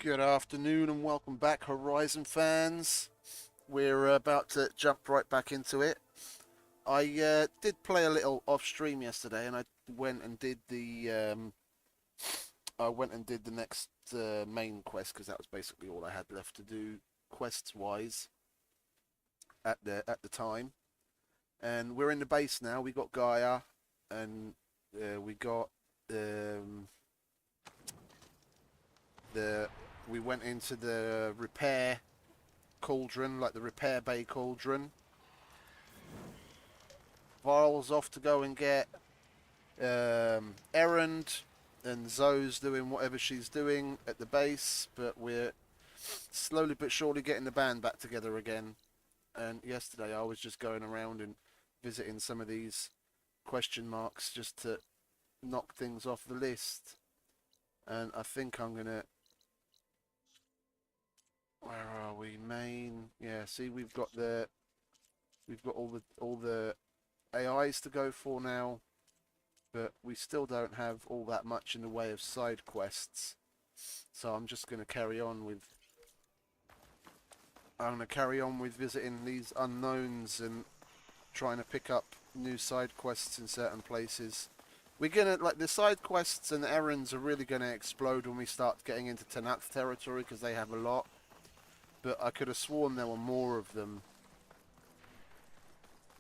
Good afternoon and welcome back, Horizon fans. We're about to jump right back into it. I did play a little off stream yesterday, and I went and did the next main quest because that was basically all I had left to do quests wise at the time. And we're in the base now. We got Gaia, and we got the we went into the repair cauldron, like the repair bay cauldron. Varl's off to go and get Errand, and Zoe's doing whatever she's doing at the base, but we're slowly but surely getting the band back together again. And yesterday I was just going around and visiting some of these question marks just to knock things off the list. And I think I'm gonna... Where are we? Main. Yeah, see, we've got all the AIs to go for now, but we still don't have all that much in the way of side quests. So I'm just going to carry on with visiting these unknowns and trying to pick up new side quests in certain places. We're gonna, like, the side quests and errands are really gonna explode when we start getting into Tanakh territory because they have a lot. But I could have sworn there were more of them.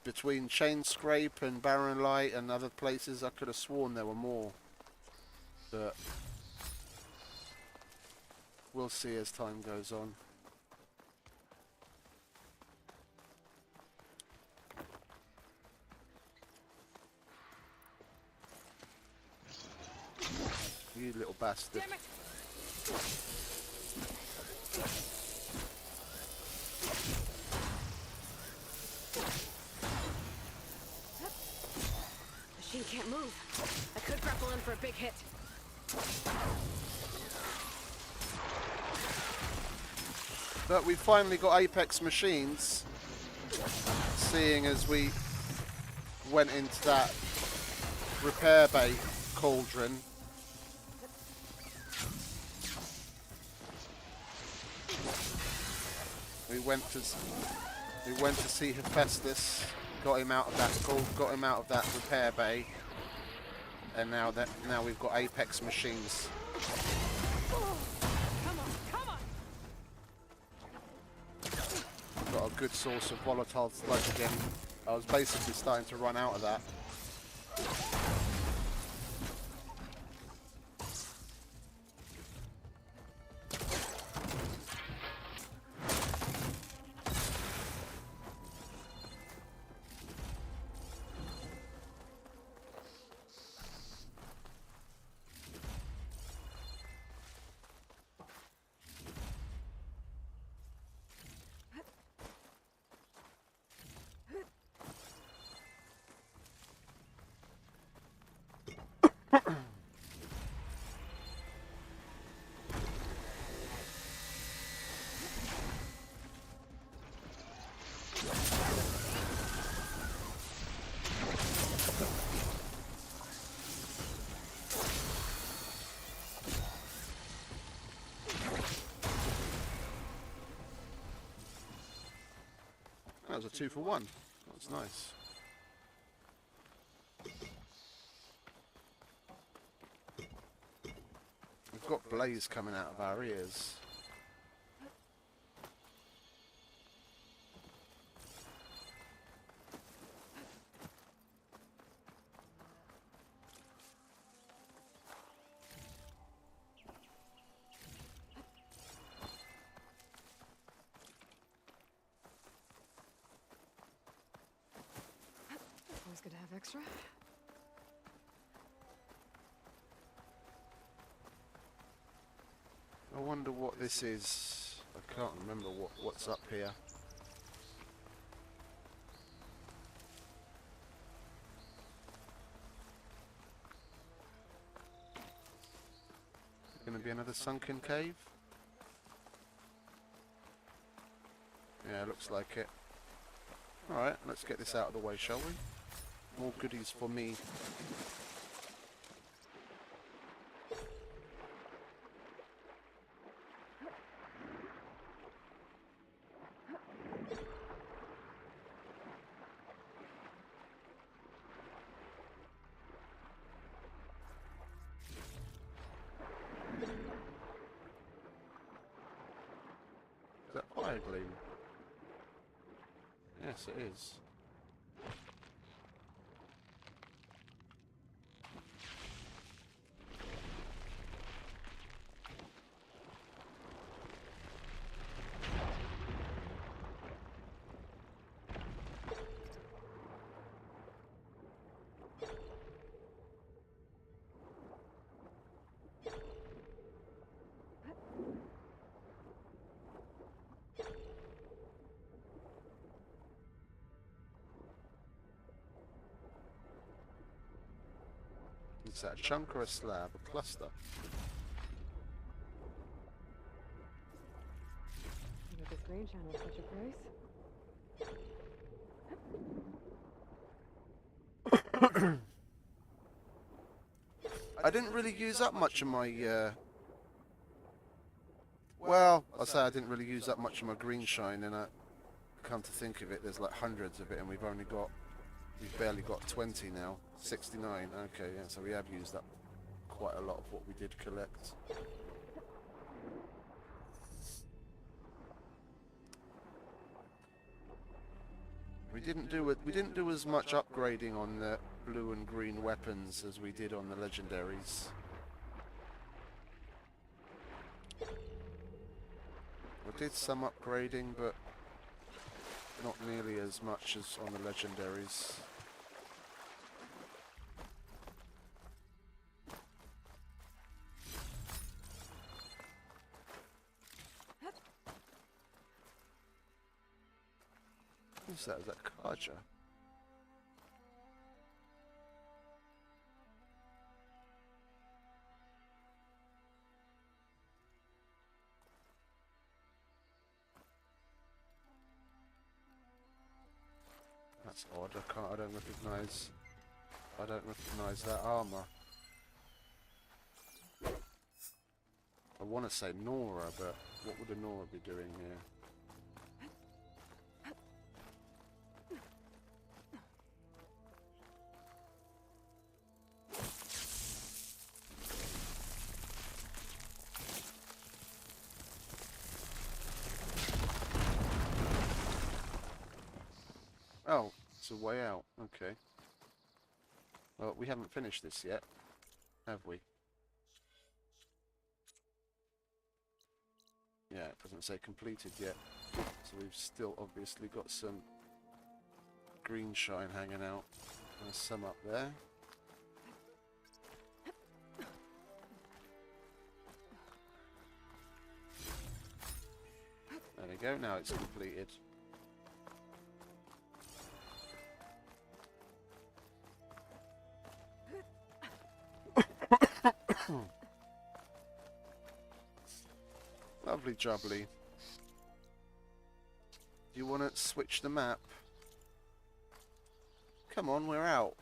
Between Chain Scrape and Barren Light and other places, I could have sworn there were more. But we'll see as time goes on. You little bastard. Damn it. Machine can't move. I could grapple in for a big hit. But we finally got Apex machines, seeing as we went into that repair bay cauldron. We went to see Hephaestus, got him out of that repair bay, and now we've got Apex machines. Come on. Got a good source of volatile sludge again. I was basically starting to run out of that. That was a 2 for 1. That was nice. We've got blaze coming out of our ears. Always good to have extra. I wonder what this is. I can't remember what's up here. Gonna be another sunken cave? Yeah, looks like it. Alright, let's get this out of the way, shall we? More goodies for me. fire gleam? Yes, it is. Is that a chunk or a slab? A cluster? With this green shine was such a price. I didn't really use up much of my, well, I say I didn't really use up much of my green shine, and I come to think of it, there's like hundreds of it, and we've barely got 20 now. 69, okay, yeah, so we have used up quite a lot of what we did collect. We didn't do as much upgrading on the blue and green weapons as we did on the legendaries. We did some upgrading, but not nearly as much as on the legendaries. What's that? Is that Kaja? That's odd. I don't recognize that armor. I want to say Nora, but what would a Nora be doing here? Oh, it's a way out. Okay. Well, we haven't finished this yet, have we? Yeah, it doesn't say completed yet. So we've still obviously got some green shine hanging out. There's some up there. There we go, now it's completed. Lovely jubbly. Do you want to switch the map? Come on, we're out.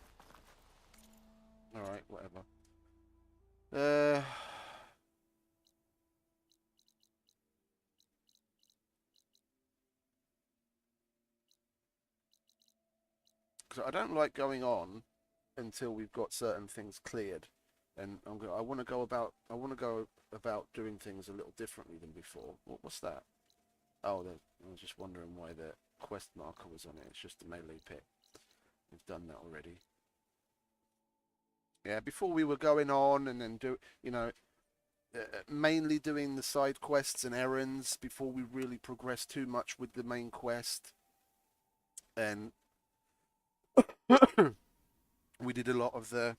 Alright, whatever. Because I don't like going on until we've got certain things cleared, and I want to go about doing things a little differently than before. What's that? Oh, I was just wondering why the quest marker was on it. It's just a melee pit. We've done that already. Yeah, before we were going on and then mainly doing the side quests and errands before we really progressed too much with the main quest, and we did a lot of the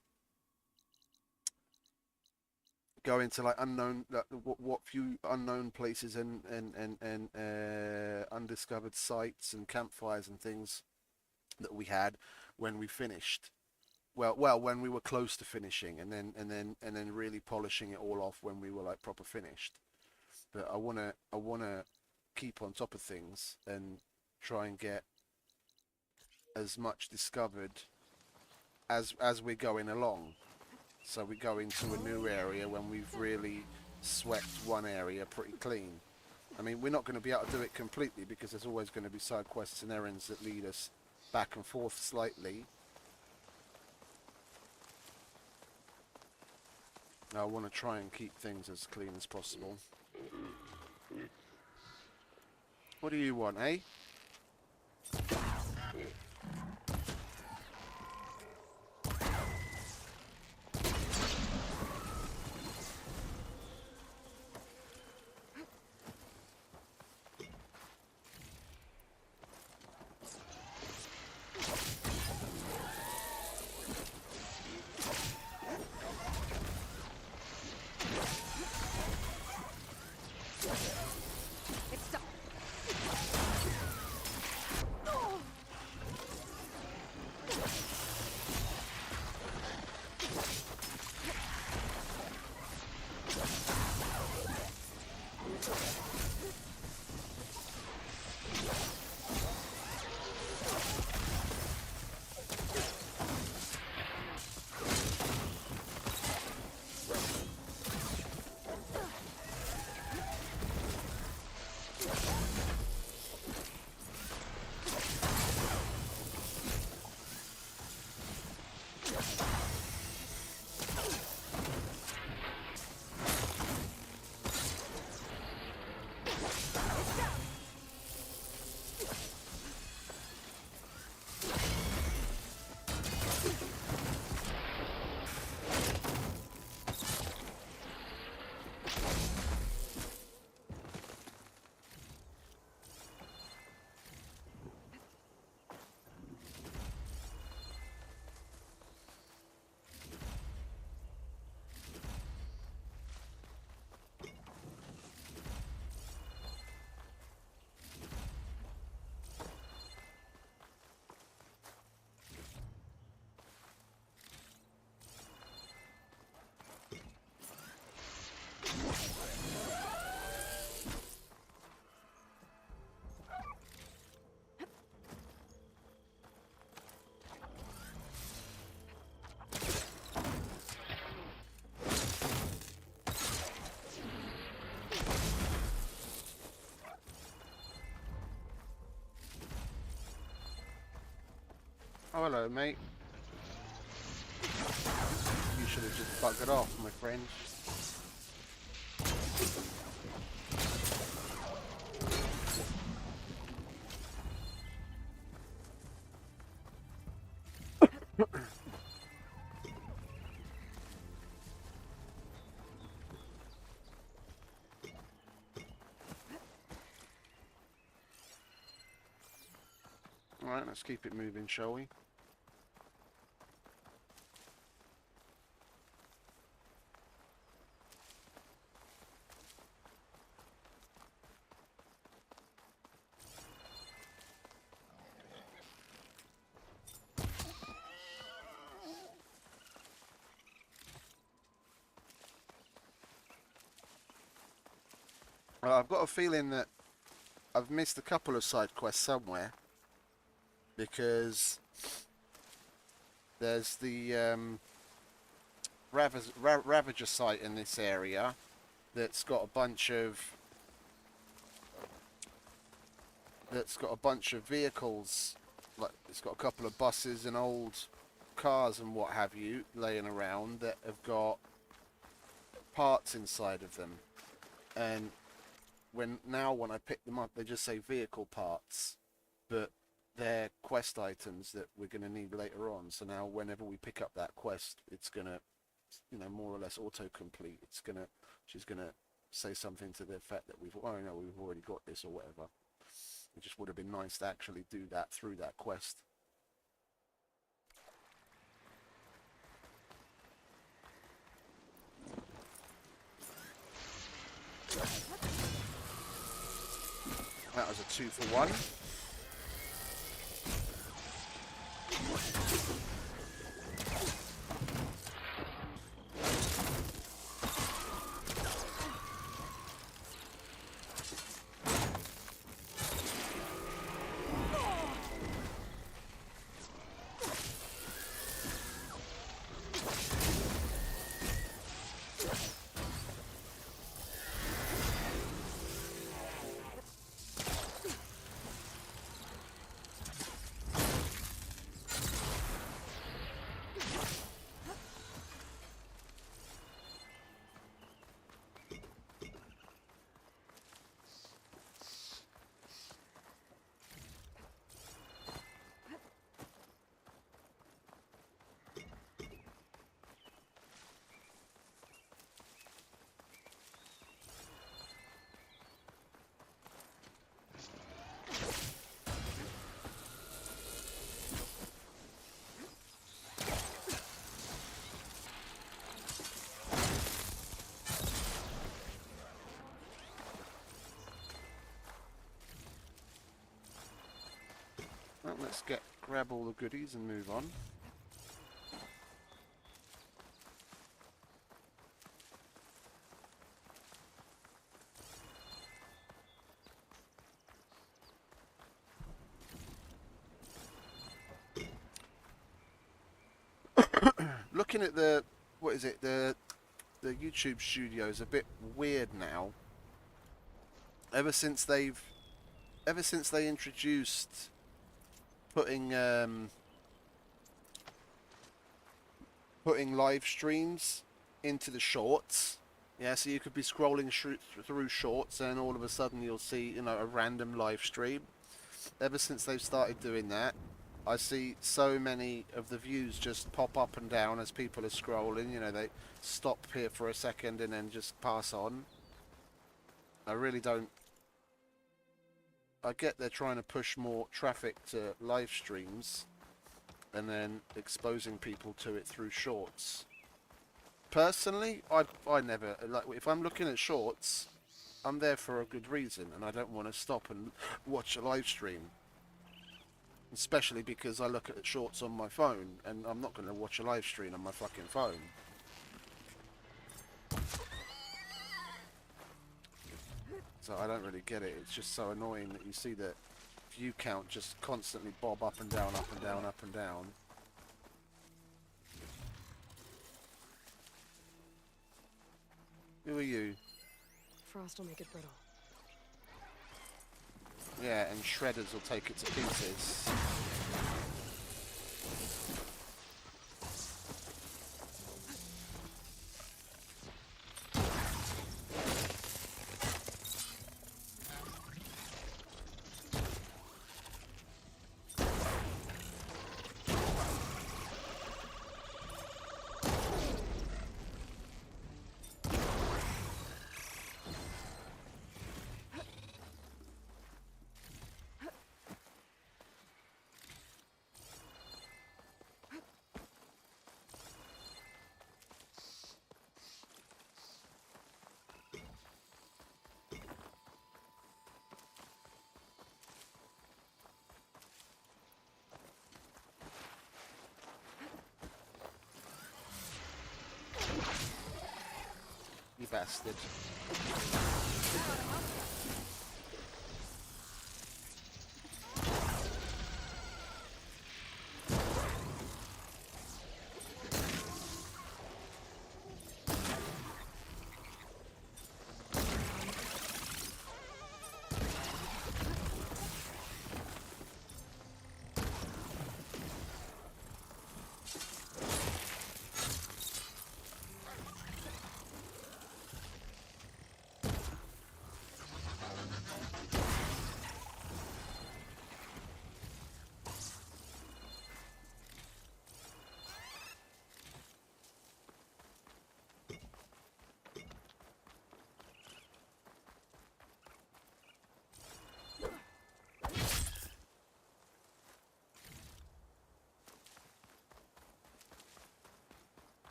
going to like unknown, what few unknown places and undiscovered sites and campfires and things that we had when we finished. Well, when we were close to finishing, and then really polishing it all off when we were like proper finished. But I wanna keep on top of things and try and get as much discovered as we're going along. So we go into a new area when we've really swept one area pretty clean. I mean, we're not going to be able to do it completely because there's always going to be side quests and errands that lead us back and forth slightly. I want to try and keep things as clean as possible. What do you want, eh? It's stuck. Oh, hello, mate. You should have just buggered off, my friend. Alright, let's keep it moving, shall we? I've got a feeling that I've missed a couple of side quests somewhere, because there's the Ravager site in this area that's got a bunch of vehicles. Like, it's got a couple of buses and old cars and what have you laying around that have got parts inside of them, and when I pick them up, they just say vehicle parts, but they're quest items that we're going to need later on. So now whenever we pick up that quest, it's going to, more or less autocomplete. She's going to say something to the effect that we've already got this or whatever. It just would have been nice to actually do that through that quest. That was a 2-for-1. let's grab all the goodies and move on. Looking at the, what is it, the YouTube studio is a bit weird now. Ever since they introduced putting live streams into the shorts. Yeah, so you could be scrolling through shorts and all of a sudden you'll see, you know, a random live stream. Ever since they've started doing that, I see so many of the views just pop up and down as people are scrolling. You know, they stop here for a second and then just pass on. I really don't... I get they're trying to push more traffic to live streams and then exposing people to it through shorts. Personally, I never... like, if I'm looking at shorts, I'm there for a good reason and I don't want to stop and watch a live stream. Especially because I look at shorts on my phone and I'm not going to watch a live stream on my fucking phone. So I don't really get it. It's just so annoying that you see that view count just constantly bob up and down, up and down, up and down. Who are you? Frost will make it brittle. Yeah, and shredders will take it to pieces. You bastard.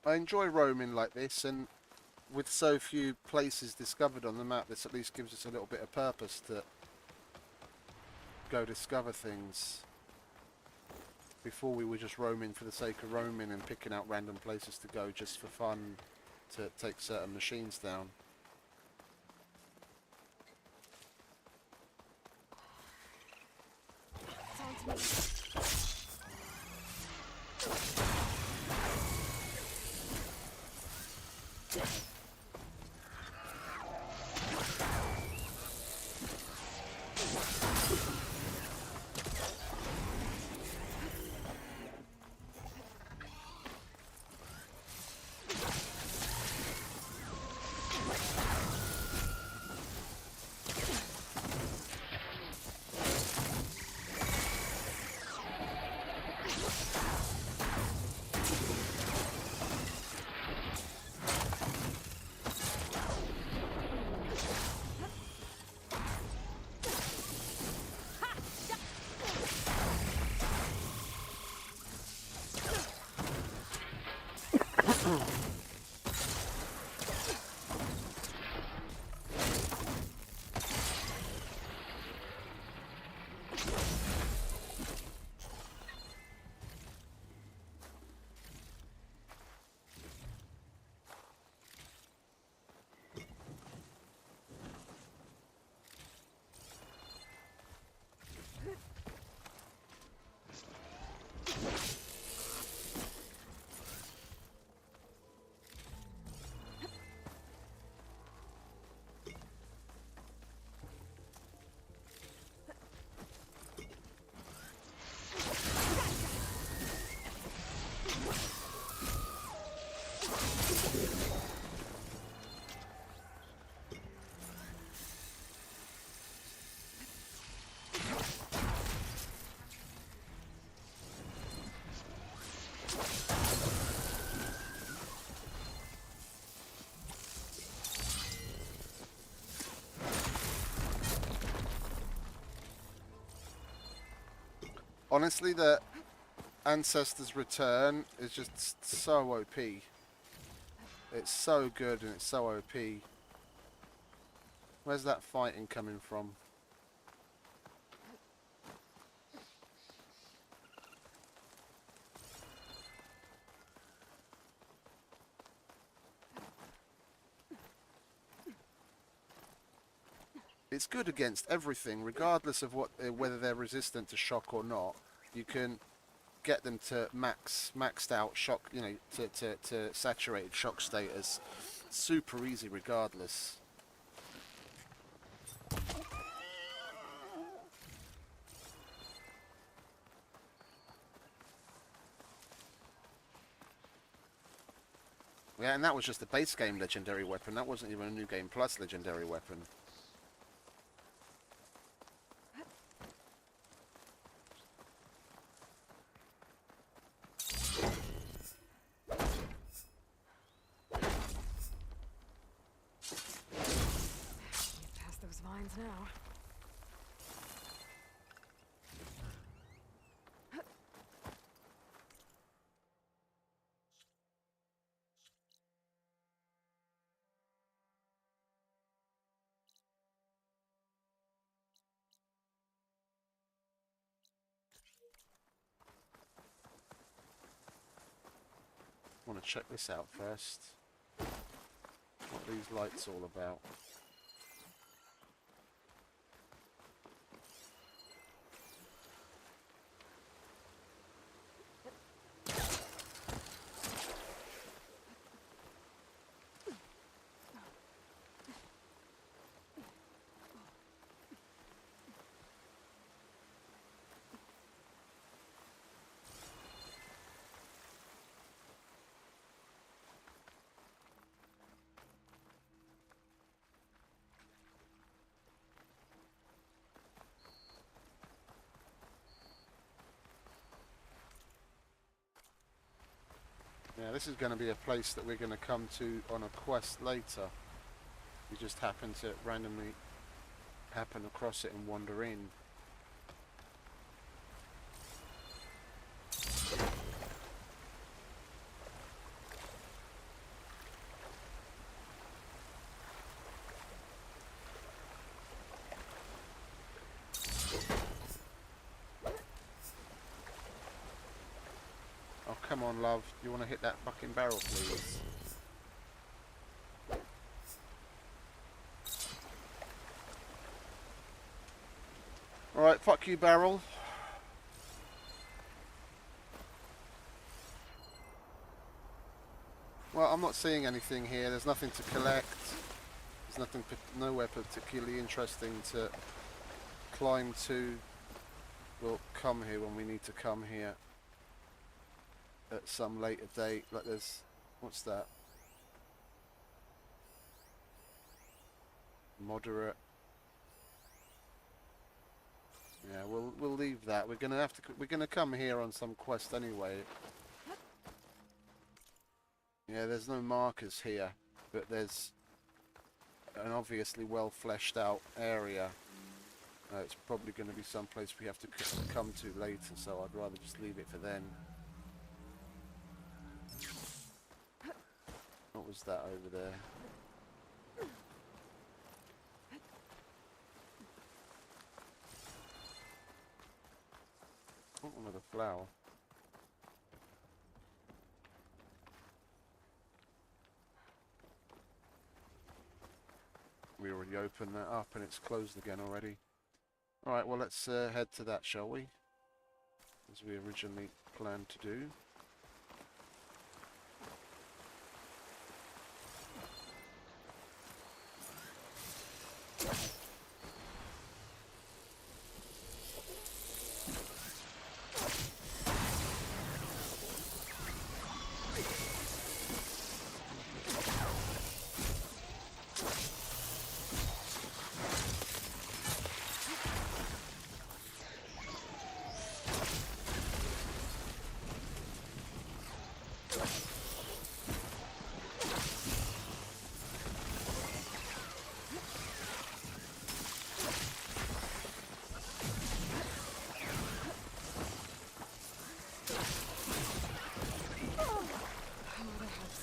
I enjoy roaming like this, and with so few places discovered on the map, this at least gives us a little bit of purpose to go discover things. Before we were just roaming for the sake of roaming and picking out random places to go just for fun to take certain machines down. Sounds Honestly, the Ancestor's Return is just so OP. It's so good and it's so OP. Where's that fighting coming from? It's good against everything, regardless of what whether they're resistant to shock or not. You can get them to maxed out shock, you know, to saturated shock status. Super easy, regardless. Yeah, and that was just the base game legendary weapon. That wasn't even a new game plus legendary weapon. Past those vines now. I want to check this out first. What are these lights all about? Yeah, this is going to be a place that we're going to come to on a quest later. We just happen to randomly happen across it and wander in. Oh, come on, love. You want to hit that fucking barrel, please? Alright, fuck you, barrel. Well, I'm not seeing anything here. There's nothing to collect. There's nothing, nowhere particularly interesting to climb to. We'll come here when we need to come here at some later date. Like there's, what's that? Moderate. Yeah, we'll leave that. We're gonna come here on some quest anyway. Yeah, there's no markers here, but there's an obviously well fleshed out area. It's probably going to be someplace we have to come to later, so I'd rather just leave it for then. What was that over there? Oh, another flower. We already opened that up and it's closed again already. Alright, well let's head to that, shall we? As we originally planned to do.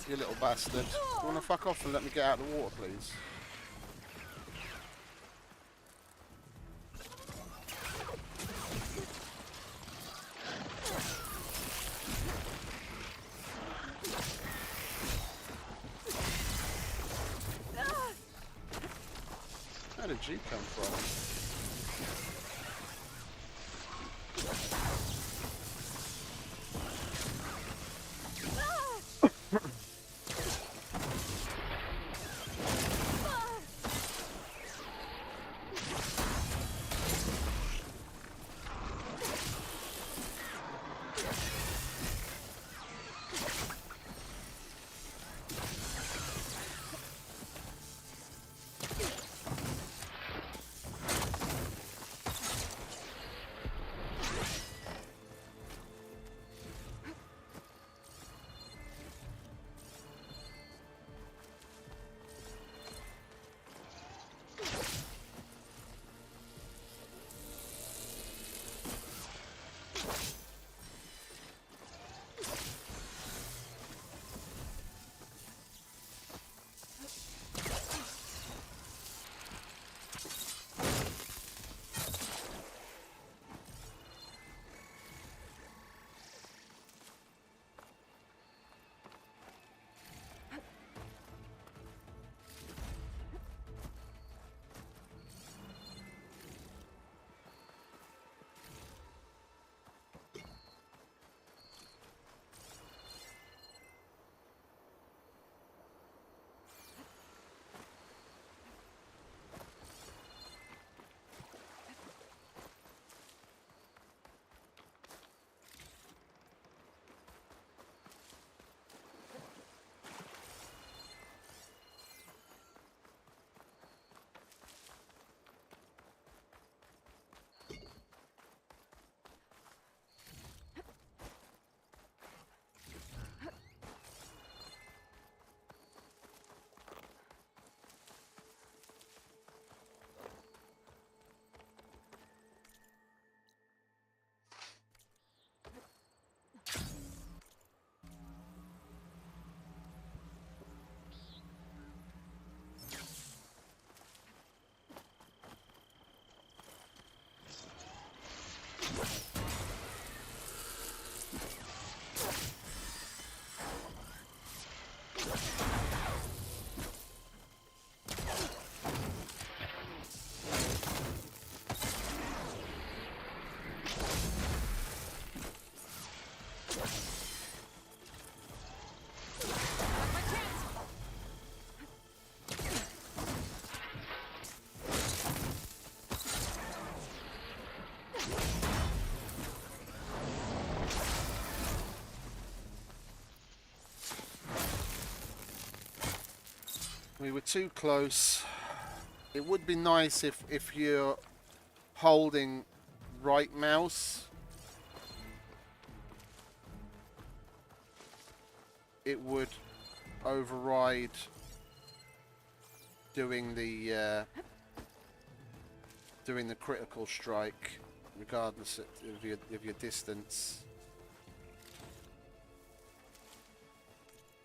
You little bastard. You want to fuck off and let me get out of the water, please? Where did G come from? We were too close. It would be nice if you're holding right mouse, it would override doing the critical strike, regardless of your distance.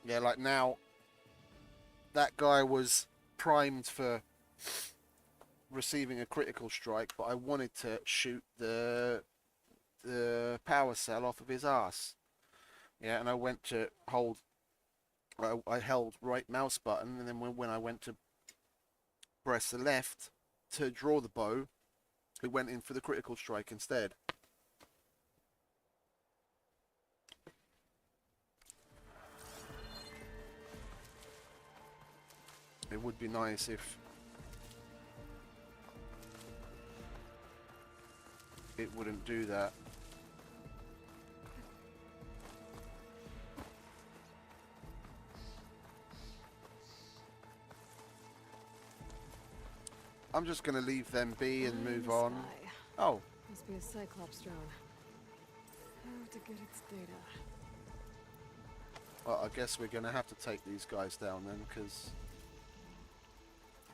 Yeah, like now, that guy was primed for receiving a critical strike, but I wanted to shoot the power cell off of his ass. Yeah, and I went to hold. I held right mouse button, and then when I went to press the left to draw the bow, it went in for the critical strike instead. It would be nice if it wouldn't do that. I'm just going to leave them be and move on. Sky. Oh. Must be a Cyclops drone. How to get its data. Well, I guess we're going to have to take these guys down then, because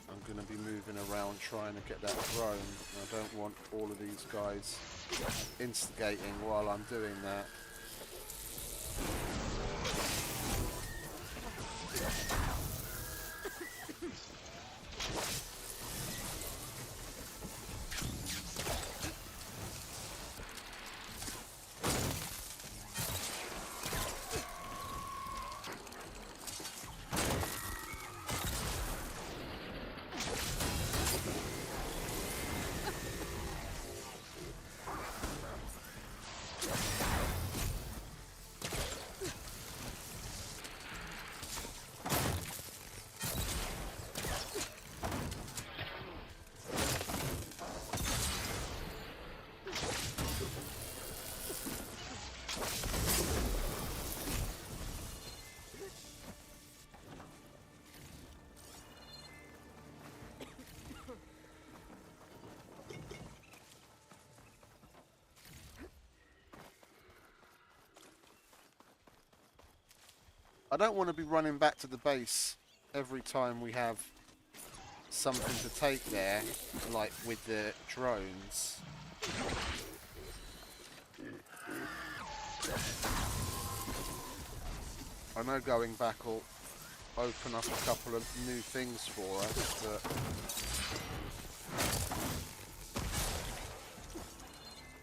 I'm going to be moving around trying to get that drone. I don't want all of these guys instigating while I'm doing that. I don't want to be running back to the base every time we have something to take there, like with the drones. I know going back will open up a couple of new things for us, but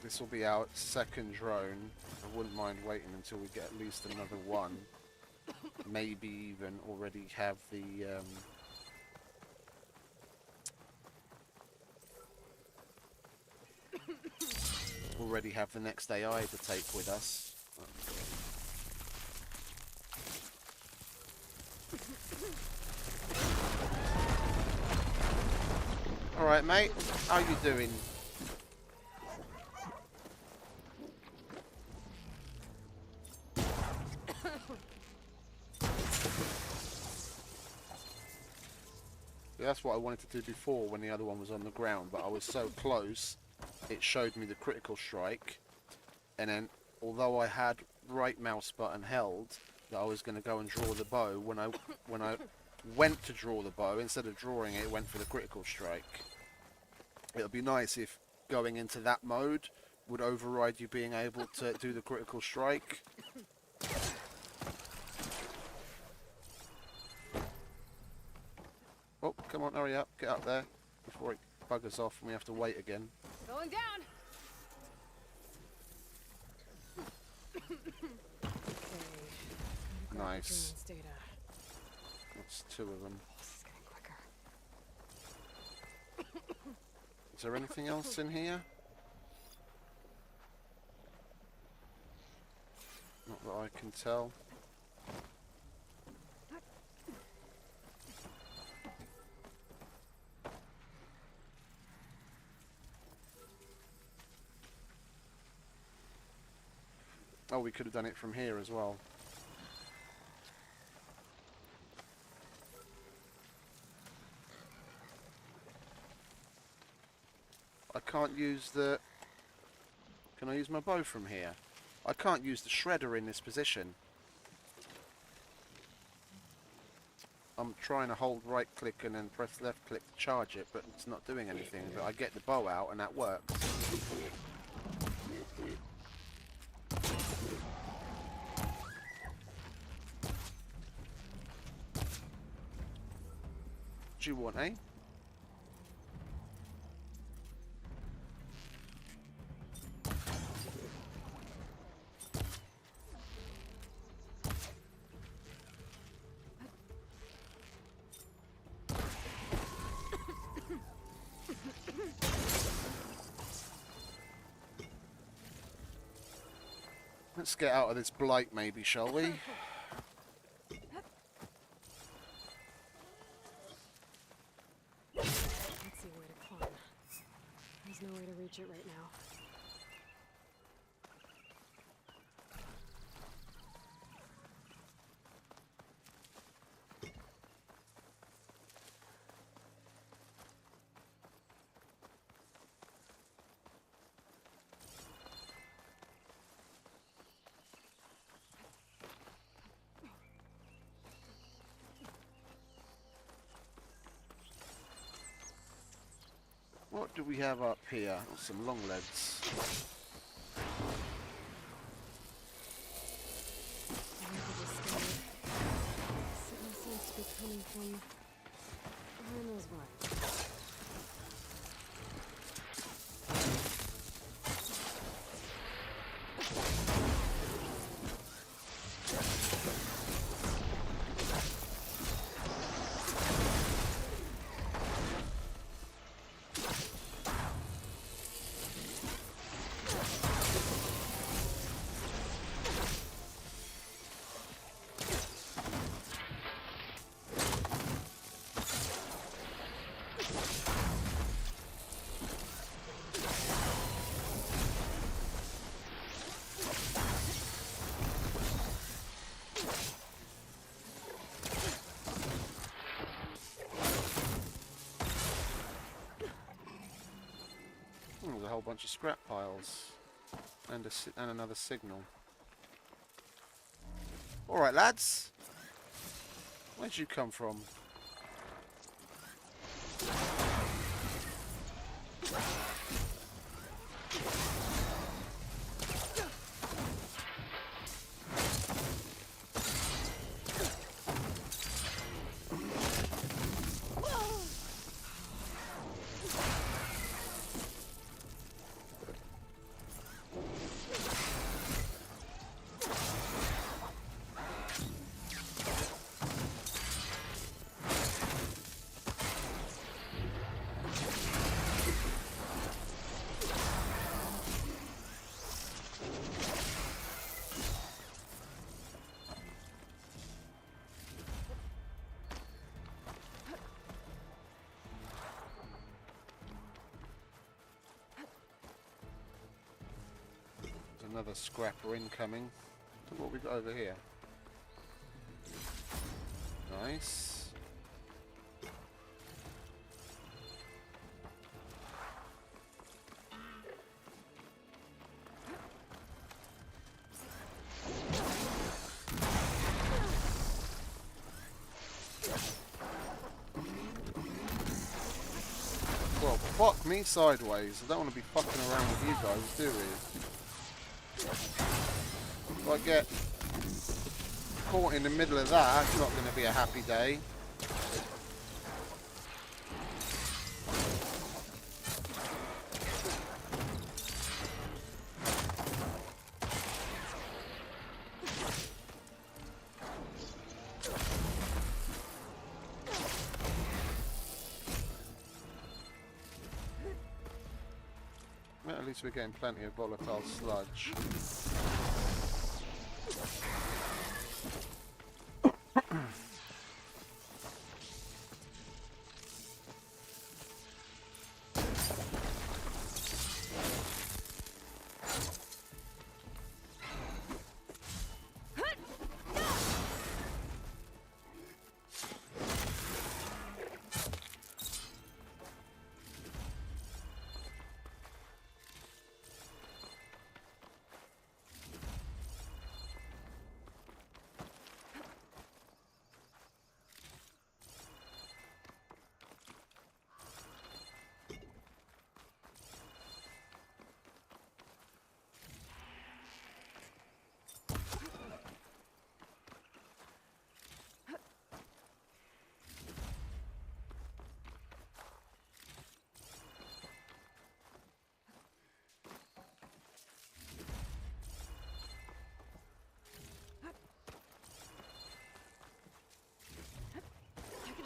this will be our second drone. I wouldn't mind waiting until we get at least another one. Maybe even already have the next AI to take with us. Alright, mate. How you doing? That's what I wanted to do before when the other one was on the ground, but I was so close, it showed me the critical strike. And then, although I had right mouse button held, that I was going to go and draw the bow, when I went to draw the bow, instead of drawing it, it went for the critical strike. It would be nice if going into that mode would override you being able to do the critical strike. Oh, come on, hurry up, get up there before it buggers off and we have to wait again. Going down. Nice. Data. That's two of them. This is getting quicker. Is there anything else in here? Not that I can tell. Oh, we could have done it from here as well. I can't use the... Can I use my bow from here? I can't use the shredder in this position. I'm trying to hold right click and then press left click to charge it, but it's not doing anything. But I get the bow out and that works. Do you want, eh? Let's get out of this blight maybe, shall we? Let's see where to climb. There's no way to reach it right now. What do we have up here? Oh, some long legs. Signal seems to be coming from behind those vines. Oh, there's a whole bunch of scrap piles. And another signal. Alright, lads. Where'd you come from? Another scrapper incoming. Look what we got over here. Nice. Well, fuck me sideways. I don't want to be fucking around with you guys, do we? If I get caught in the middle of that, it's not going to be a happy day. Well, at least we're getting plenty of volatile sludge.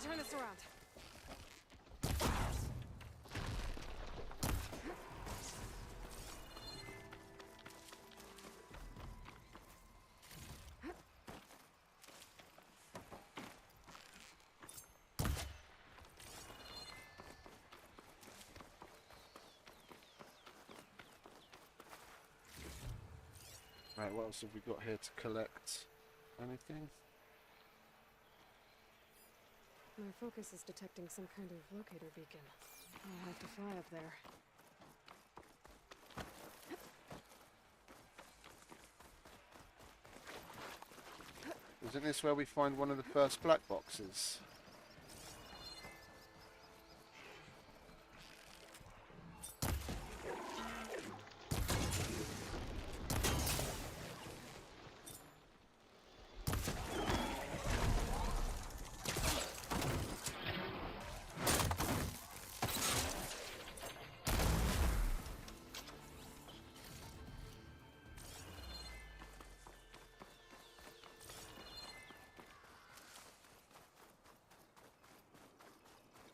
Turn this around. Right, what else have we got here to collect? Anything? My focus is detecting some kind of locator beacon. I'll have to fly up there. Isn't this where we find one of the first black boxes?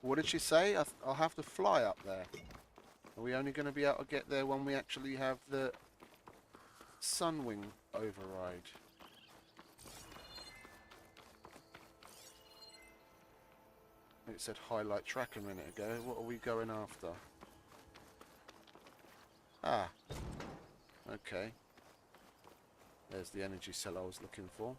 What did she say? I'll have to fly up there. Are we only going to be able to get there when we actually have the Sunwing override? It said highlight track a minute ago. What are we going after? Ah. Okay. There's the energy cell I was looking for.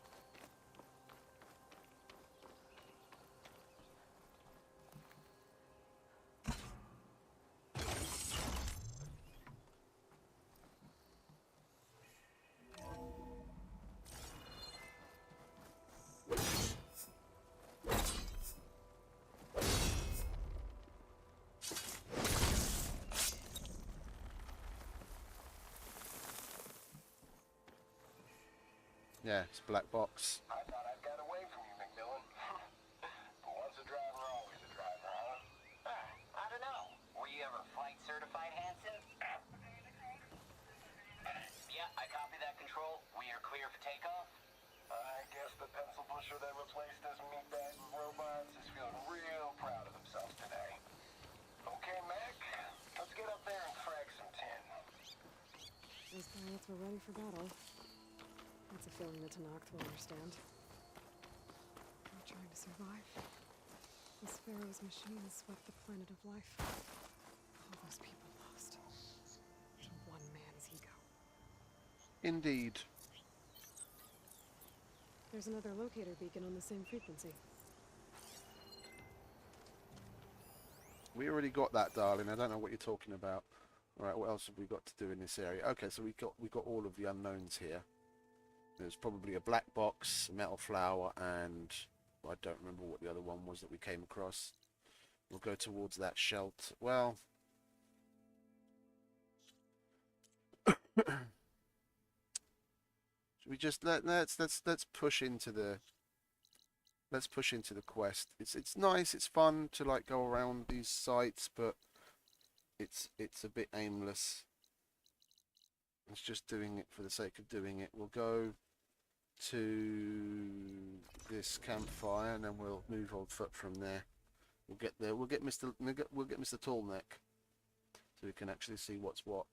Yeah, it's a black box. I thought I'd got away from you, McMillan. But once a driver, always a driver, huh? I don't know. Were you ever flight certified, Hanson? Yeah, I copy that, Control. We are clear for takeoff. I guess the pencil pusher that replaced us meatbag robots is feeling real proud of themselves today. Okay, Mac, let's get up there and frag some tin. Those pilots were ready for battle. That's a feeling that Tanacht will understand. They're trying to survive. This Pharaoh's machines swept the planet of life. All those people lost. To one man's ego. Indeed. There's another locator beacon on the same frequency. We already got that, darling. I don't know what you're talking about. All right, what else have we got to do in this area? Okay, so we got all of the unknowns here. There's probably a black box, a metal flower, and I don't remember what the other one was that we came across. We'll go towards that shelter. Well, should we just let's push into the quest. It's nice. It's fun to like go around these sites, but it's a bit aimless. It's just doing it for the sake of doing it. We'll go to this campfire and then we'll move on foot from there. We'll get there. We'll get Mr. Tallneck so we can actually see what's what.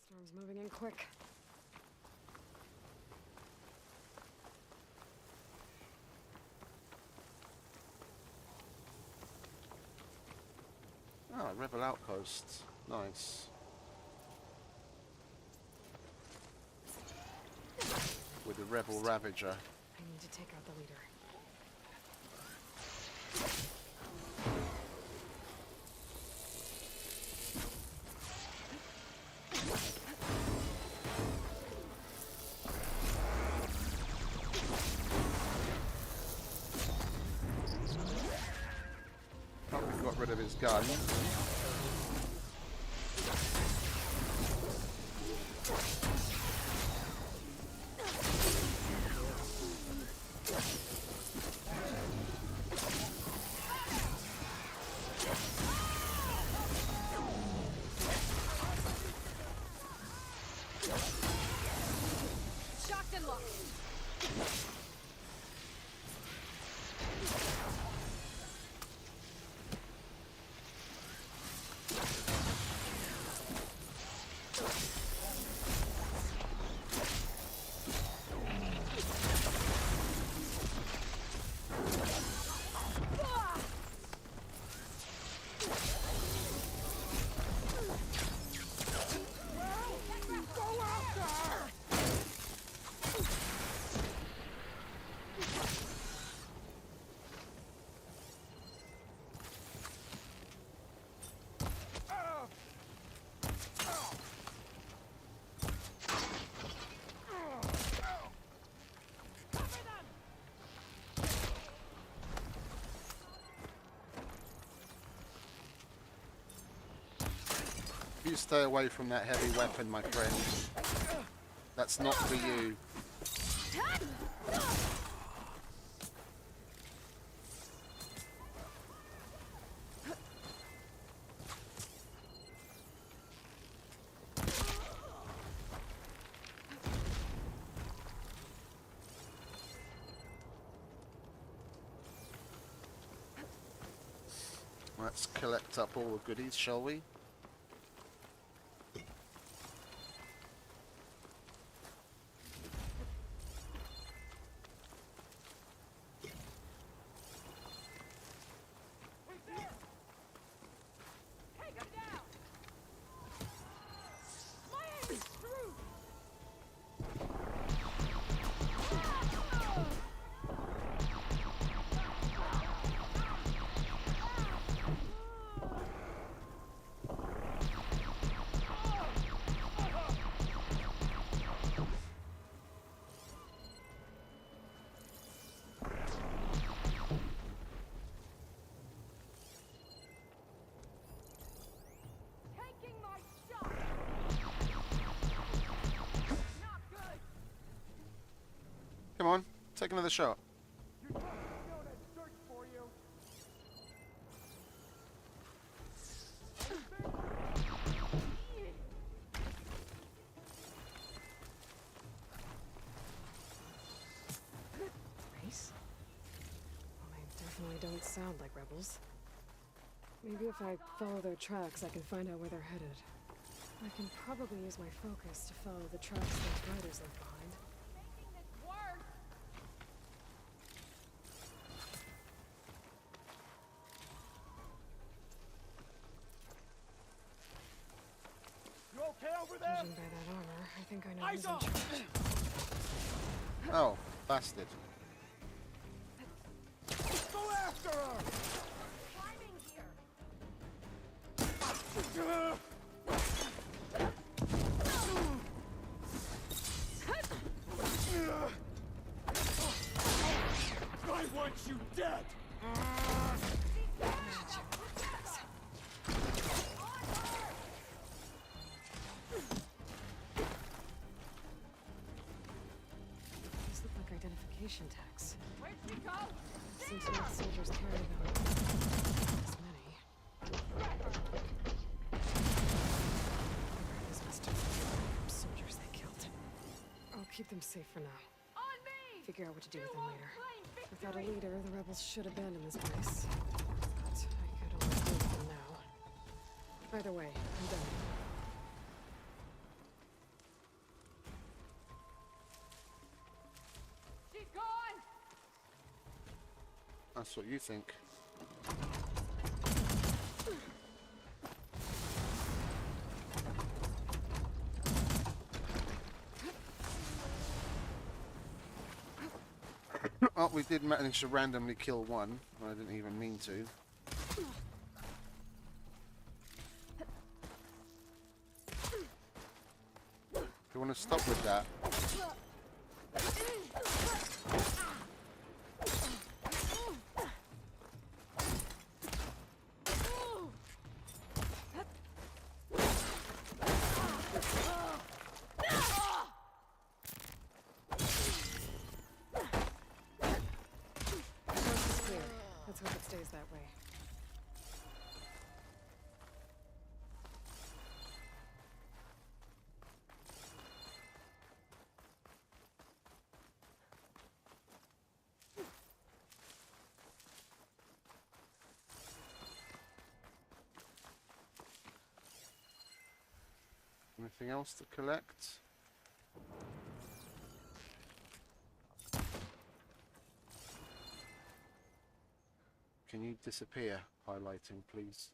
Storm's moving in quick. Ah, Rebel Outposts. Nice. With the Rebel Ravager. I need to take out the leader. Probably got rid of his gun. Shocked and locked. You stay away from that heavy weapon, my friend. That's not for you. Let's collect up all the goodies, shall we? Take another shot. Race? Well, they definitely don't sound like rebels. Maybe if I follow their tracks, I can find out where they're headed. I can probably use my focus to follow the tracks those riders left behind. Making this worse. You okay over there? Judging by that armor, I think I know Eyes who's in up! charge. Oh, bastard. Go after her! Climbing here. I want you dead! These look like identification tags. Where'd she go? Since not soldiers carry them. This many. These must have been soldiers they killed. I'll keep them safe for now. On me! Figure out what to do with You them won't later. claim victory! Without a leader, the rebels should abandon this place. But I could always deal with them now. Either way, I'm done. She's gone! That's what you think. Oh, we did manage to randomly kill one. I didn't even mean to. You want to stop with that? Coast is clear. Let's hope it stays that way. Anything else to collect? Can you disappear? Highlighting, please.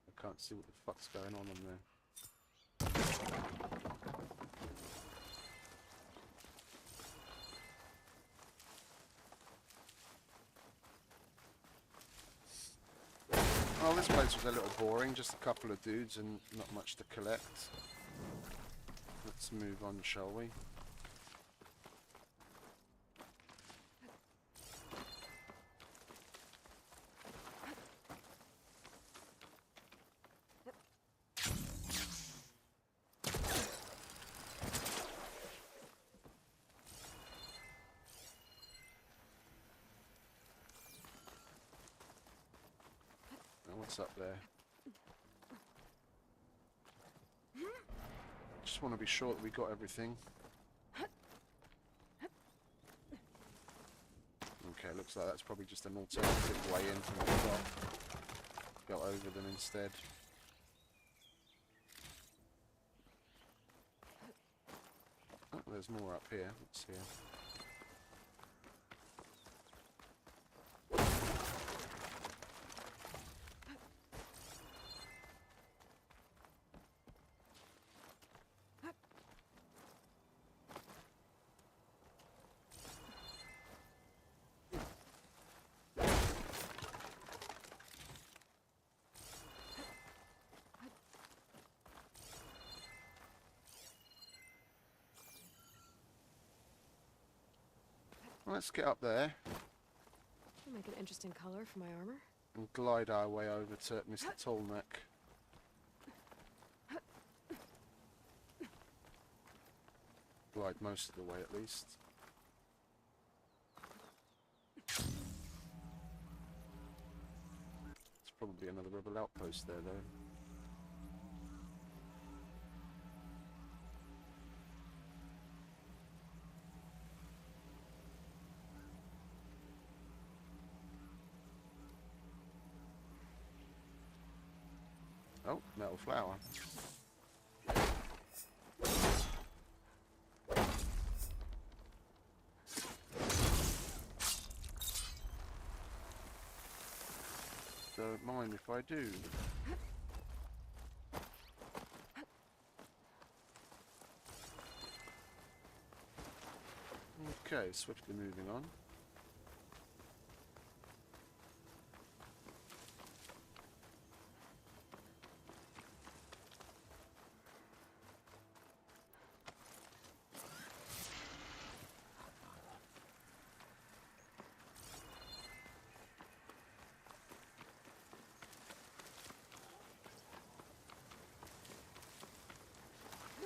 I can't see what the fuck's going on there. Well, this place was a little boring, just a couple of dudes and not much to collect. Let's move on, shall we? Now, what's up there? Just want to be sure that we got everything. Okay, looks like that's probably just an alternative way in from the top. Go over them instead. Oh, there's more up here. What's here? Let's get up there That'll make an interesting color for my armor. and glide our way over to Mr. Tallneck. Glide most of the way at least. Probably another rebel outpost there, though. Oh, metal flower. Don't mind if I do. Okay, swiftly moving on.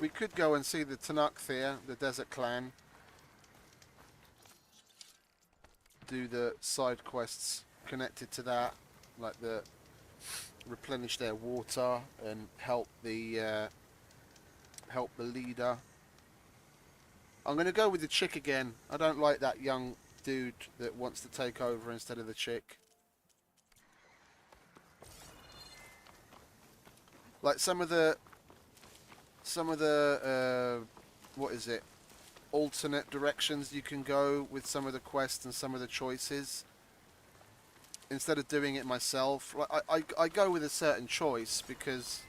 We could go and see the Tanakh, the Desert Clan. Do the side quests connected to that, like the replenish their water and help the leader. I'm going to go with the chick again. I don't like that young dude that wants to take over instead of the chick. Like some of the what is it? Alternate directions you can go with some of the quests and some of the choices. Instead of doing it myself, like I go with a certain choice because,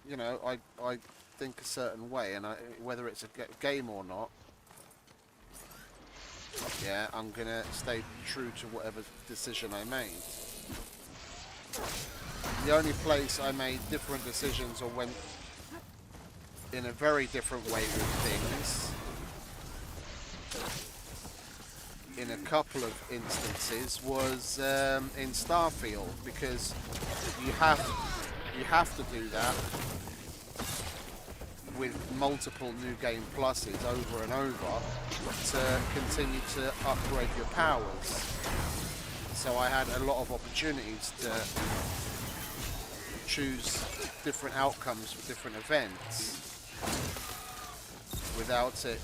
you know, I think a certain way, and whether it's a game or not, yeah, I'm gonna stay true to whatever decision I made. The only place I made different decisions or went in a very different way with things, in a couple of instances, was in Starfield, because you have to do that with multiple new game pluses over and over to continue to upgrade your powers. So I had a lot of opportunities to choose different outcomes for different events without it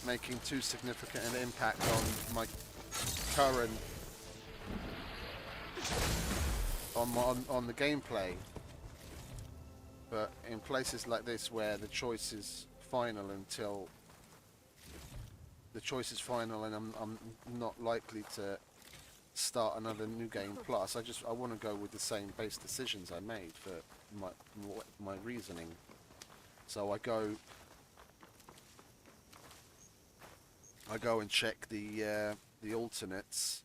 making too significant an impact on my current on the gameplay. But in places like this where the choice is final and I'm not likely to start another new game plus, I want to go with the same base decisions I made for my reasoning. So I go and check the alternates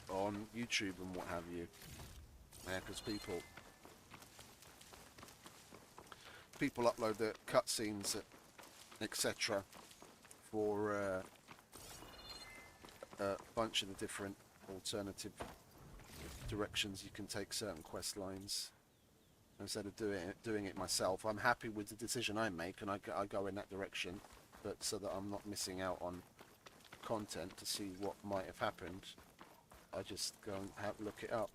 on YouTube and what have you. Yeah, because people upload the cutscenes, etc. for a bunch of the different alternative directions you can take certain quest lines. Instead of doing it myself, I'm happy with the decision I make, and I go in that direction, but so that I'm not missing out on content to see what might have happened, I just go and look it up.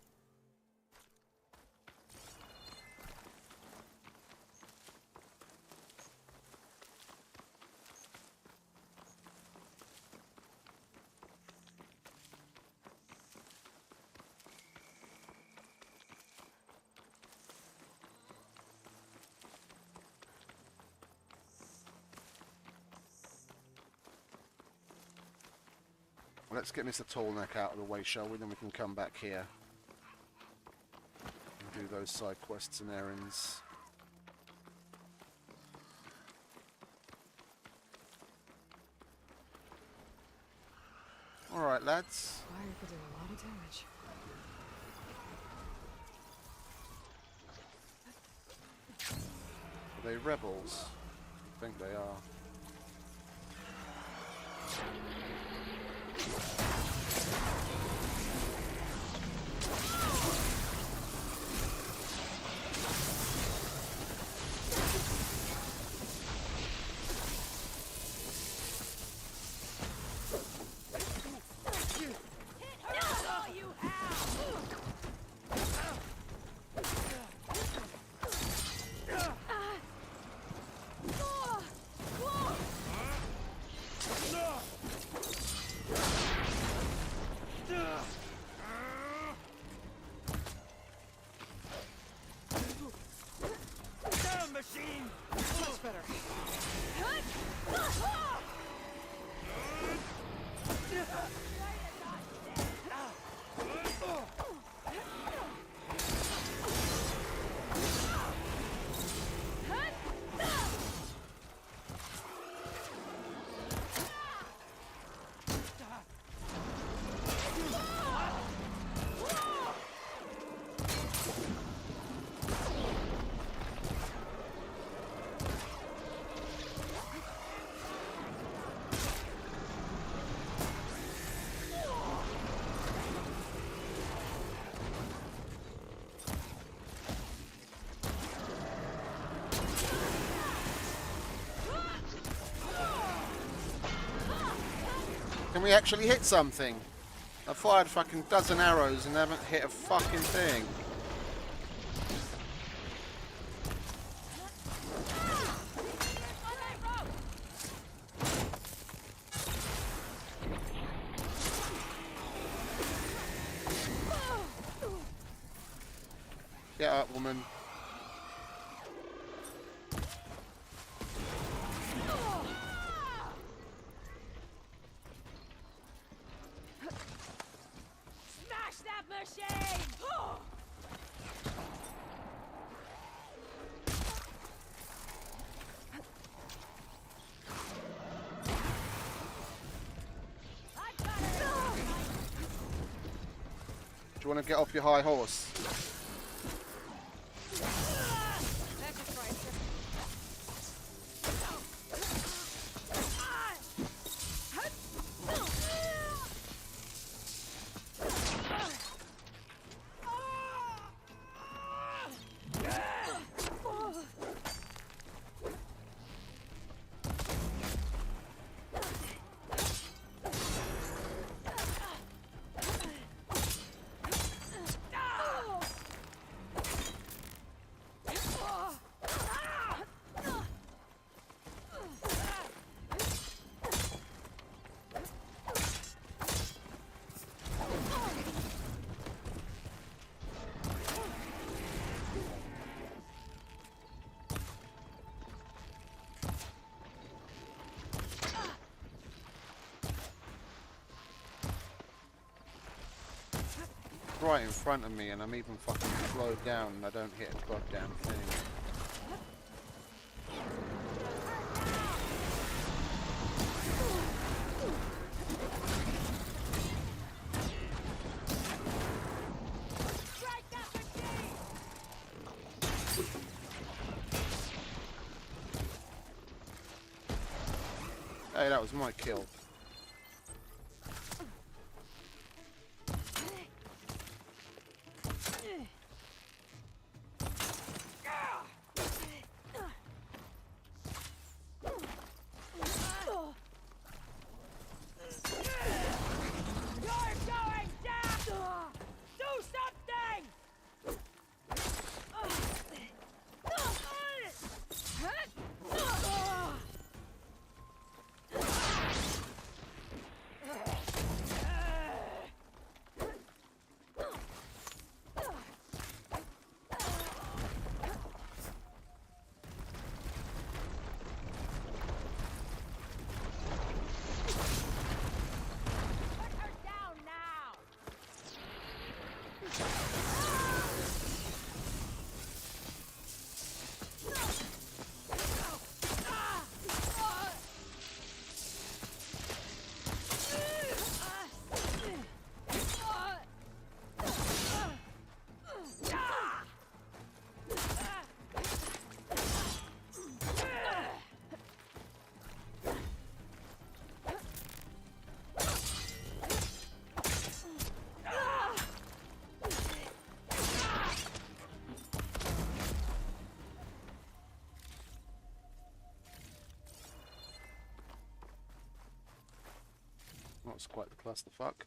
Let's get Mr. Tallneck out of the way, shall we? Then we can come back here and do those side quests and errands. Alright, lads. Fire could do a lot of damage. Are they rebels? I think they are. Can we actually hit something? I fired fucking dozen arrows and haven't hit a fucking thing. On that rope! Get up, woman. Smash that machine! I got her! Do you want to get off your high horse? That's just right. Right in front of me, and I'm even fucking slowed down, and I don't hit a goddamn thing. Strike that machine! Hey, that was my kill. You're going down! Do something! Put her down now! That was quite the clusterfuck.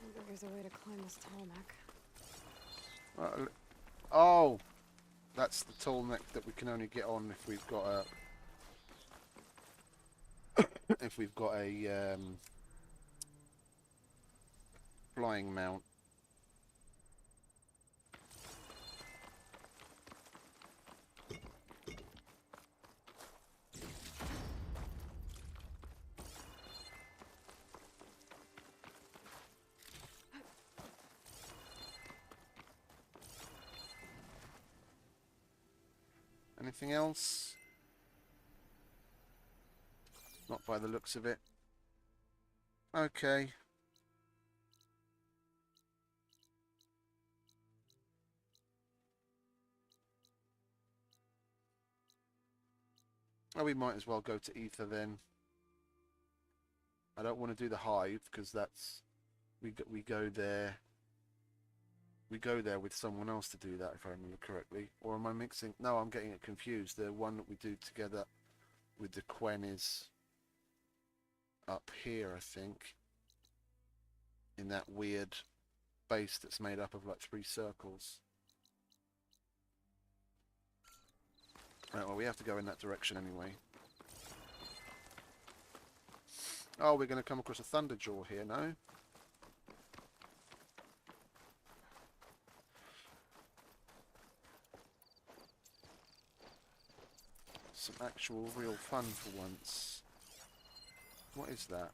Maybe there's a way to climb this tarmac. Oh, that's the tall neck that we can only get on if we've got a if we've got a flying mount. Anything else? Not by the looks of it. Okay. Oh, we might as well go to Ether then. I don't want to do the hive because that's we go there. We go there with someone else to do that, if I remember correctly. Or am I mixing? No, I'm getting it confused. The one that we do together with the Quen is up here, I think. In that weird base that's made up of like 3 circles. Right, well, we have to go in that direction anyway. Oh, we're going to come across a Thunderjaw here, no? Some actual real fun for once. What is that?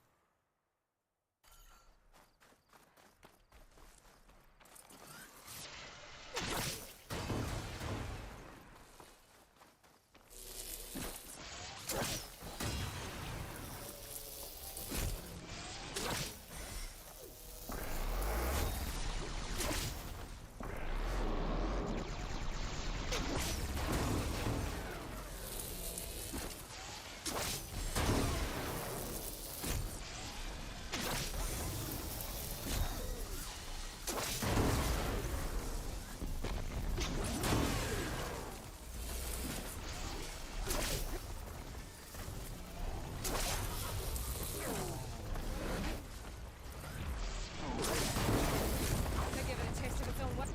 Could give it a taste of its own weapon.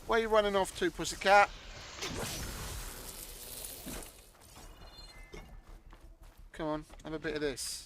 Where are you running off to, pussycat? Come on, have a bit of this.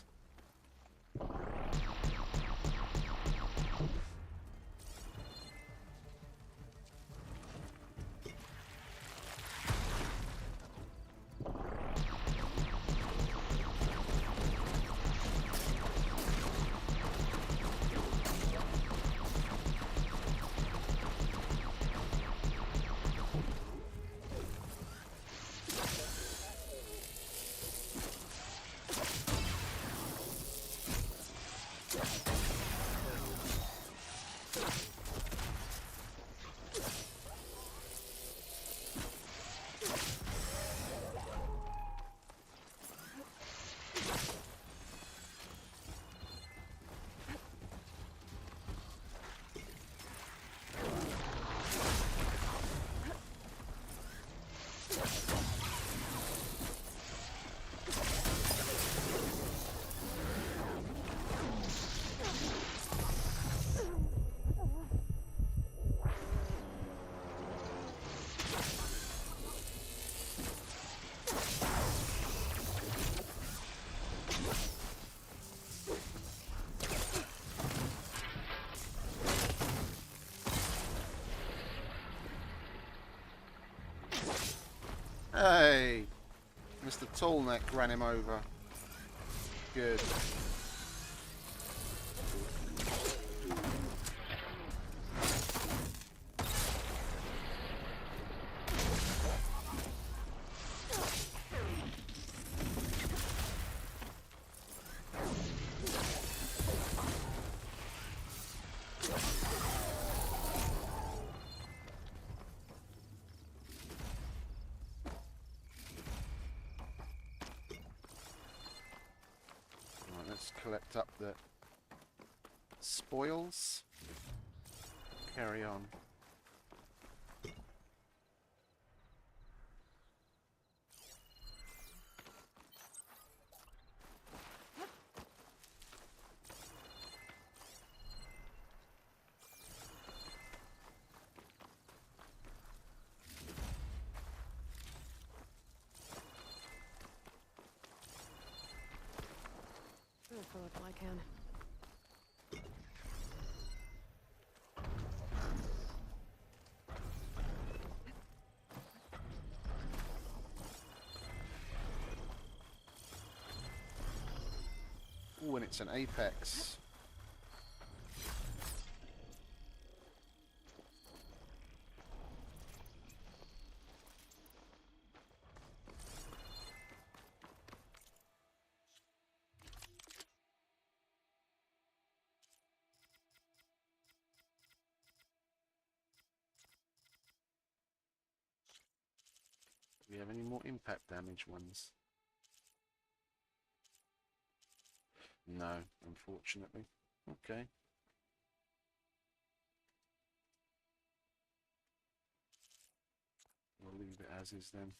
Hey! Mr. Tallneck ran him over. Good. Let's collect up the spoils. Carry on. I'll fill up all I can. Oh, and it's an apex. Do we have any more impact damage ones? No, unfortunately. Okay. We'll leave it as is then.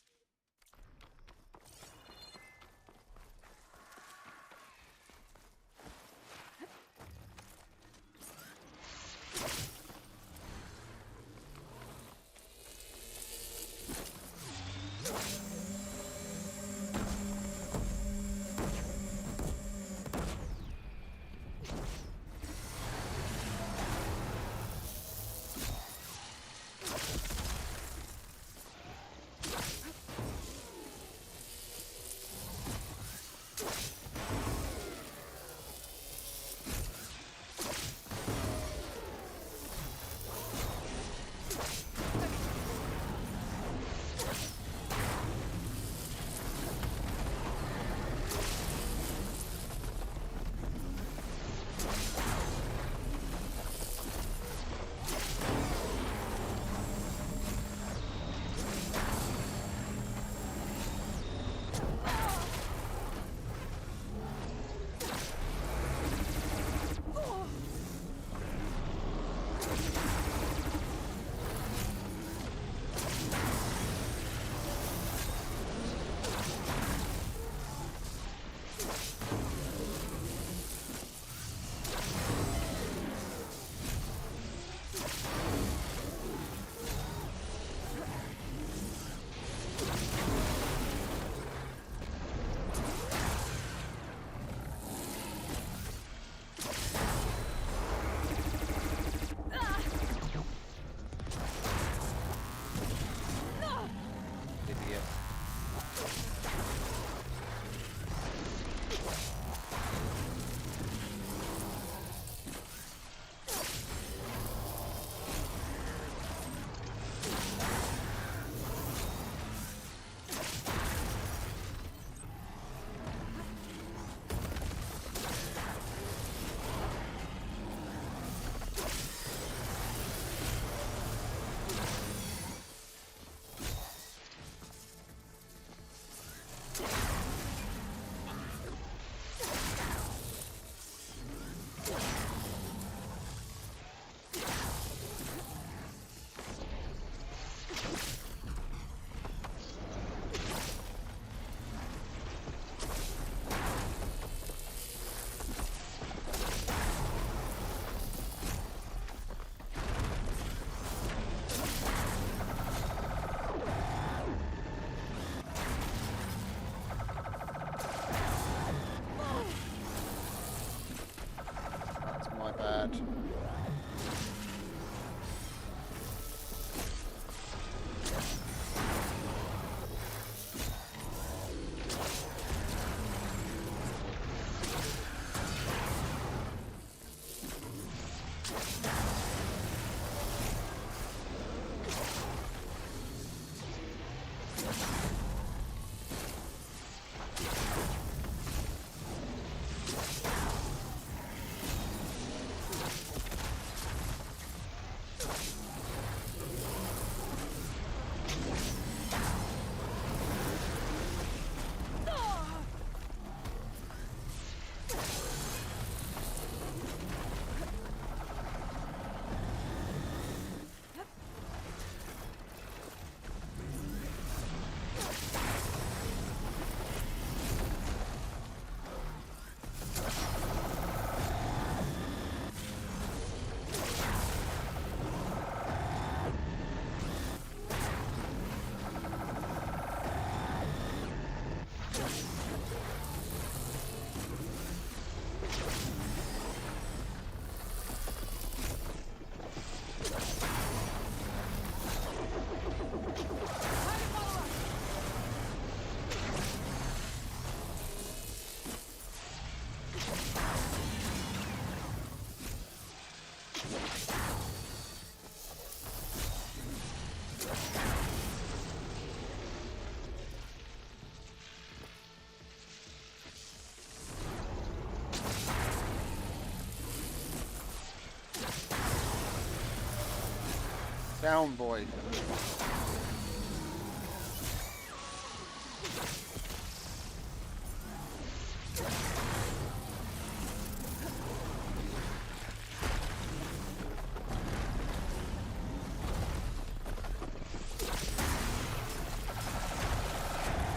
Idiot. That's my bad. Down, boy.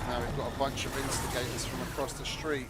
Now we've got a bunch of instigators from across the street.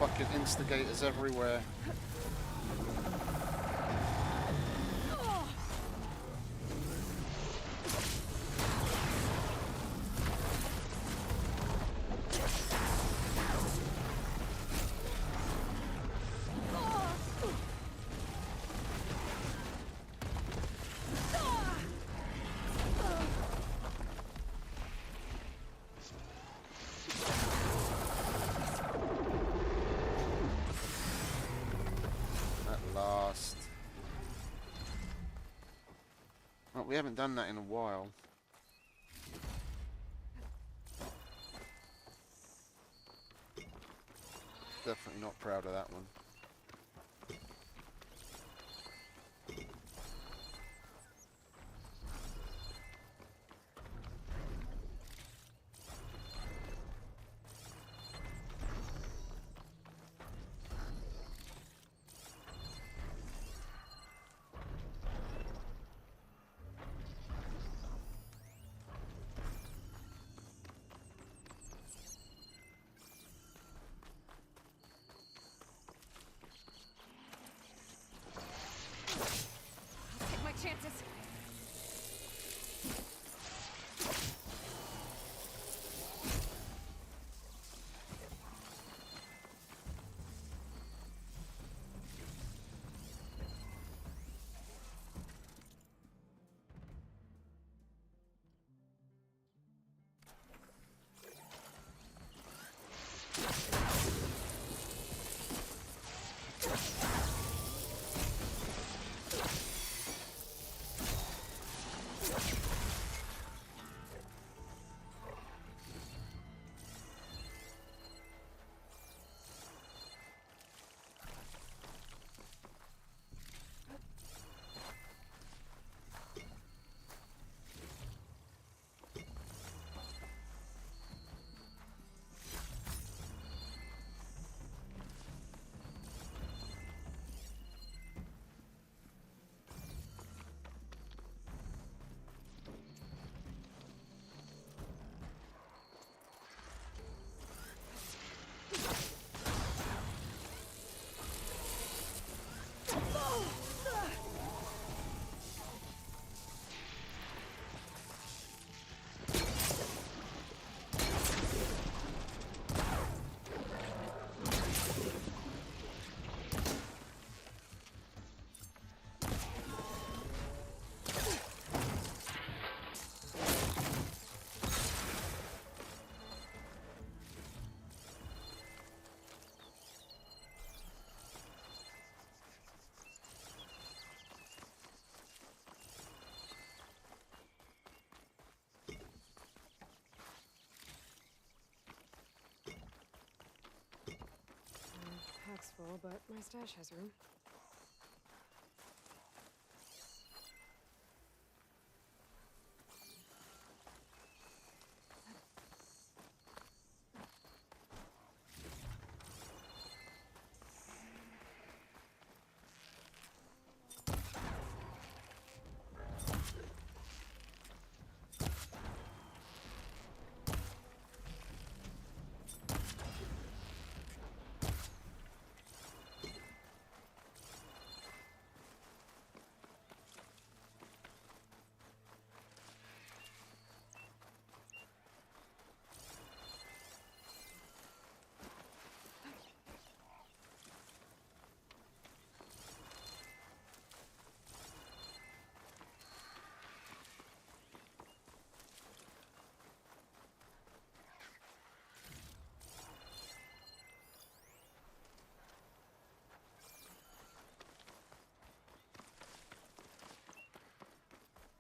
Fucking instigators everywhere. Last. Well, we haven't done that in a while. Definitely not proud of that one. all, but my stash has room.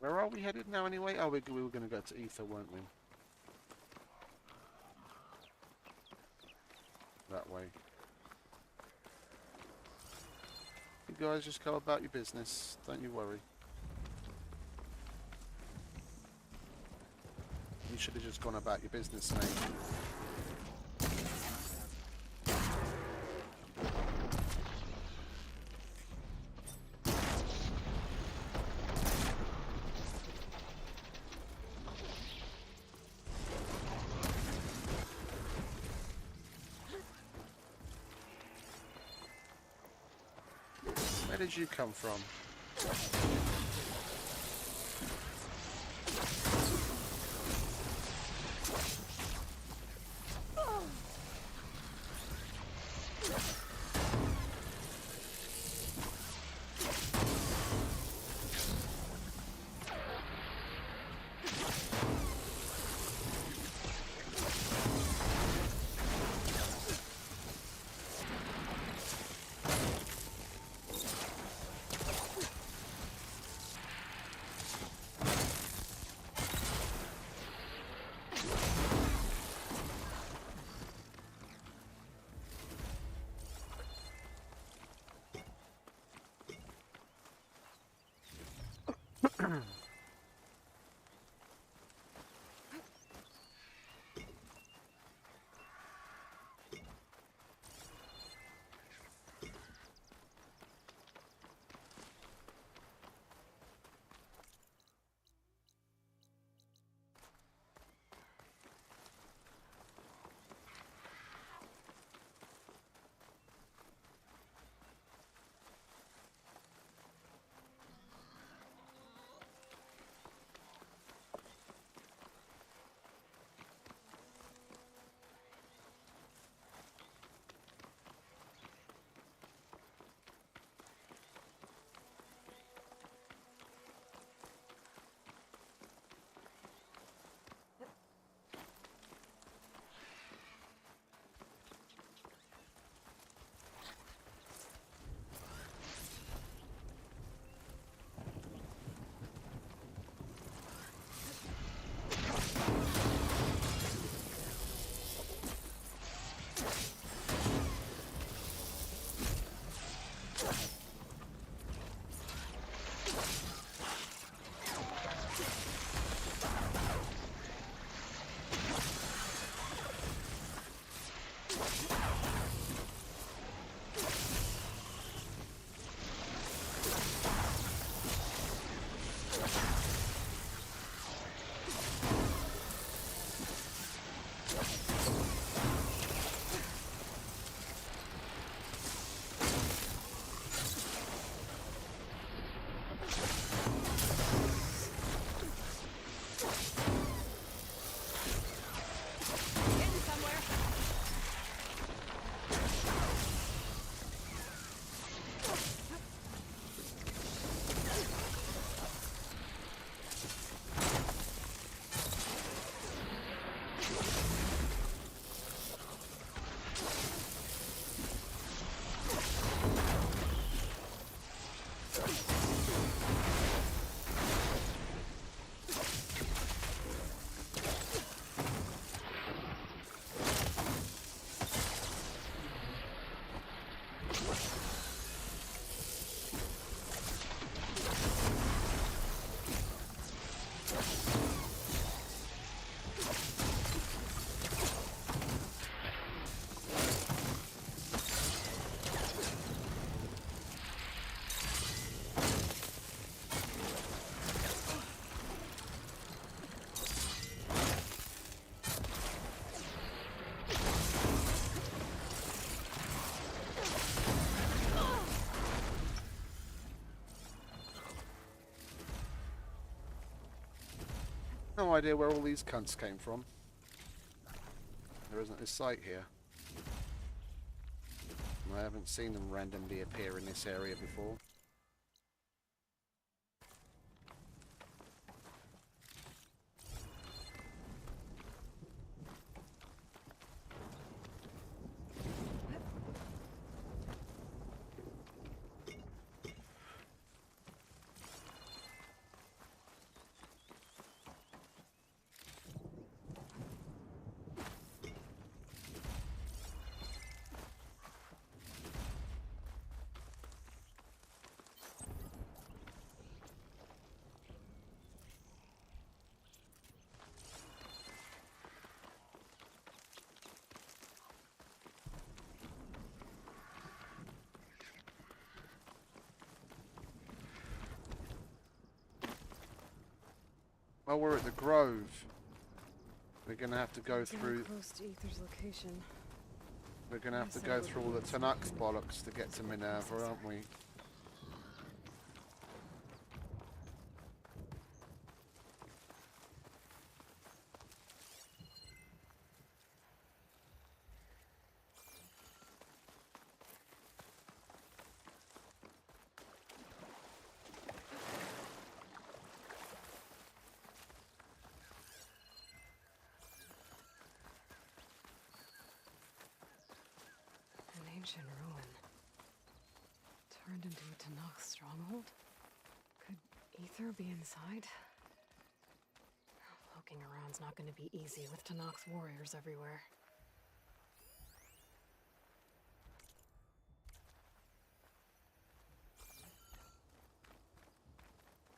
Where are we headed now anyway? Oh, we were going to go to Ether, weren't we? That way. You guys just go about your business. Don't you worry. You should have just gone about your business, mate. Where did you come from? No idea where all these cunts came from. There isn't a site here. I haven't seen them randomly appear in this area before. Oh, we're at the Grove. We're gonna have to go through. Close to Ether's location. We're gonna have to go through all the Tanux bollocks to get to Minerva, aren't we? An ancient ruin. Turned into a Tanakh stronghold? Could Ether be inside? Poking around's not going to be easy with Tanakh's warriors everywhere.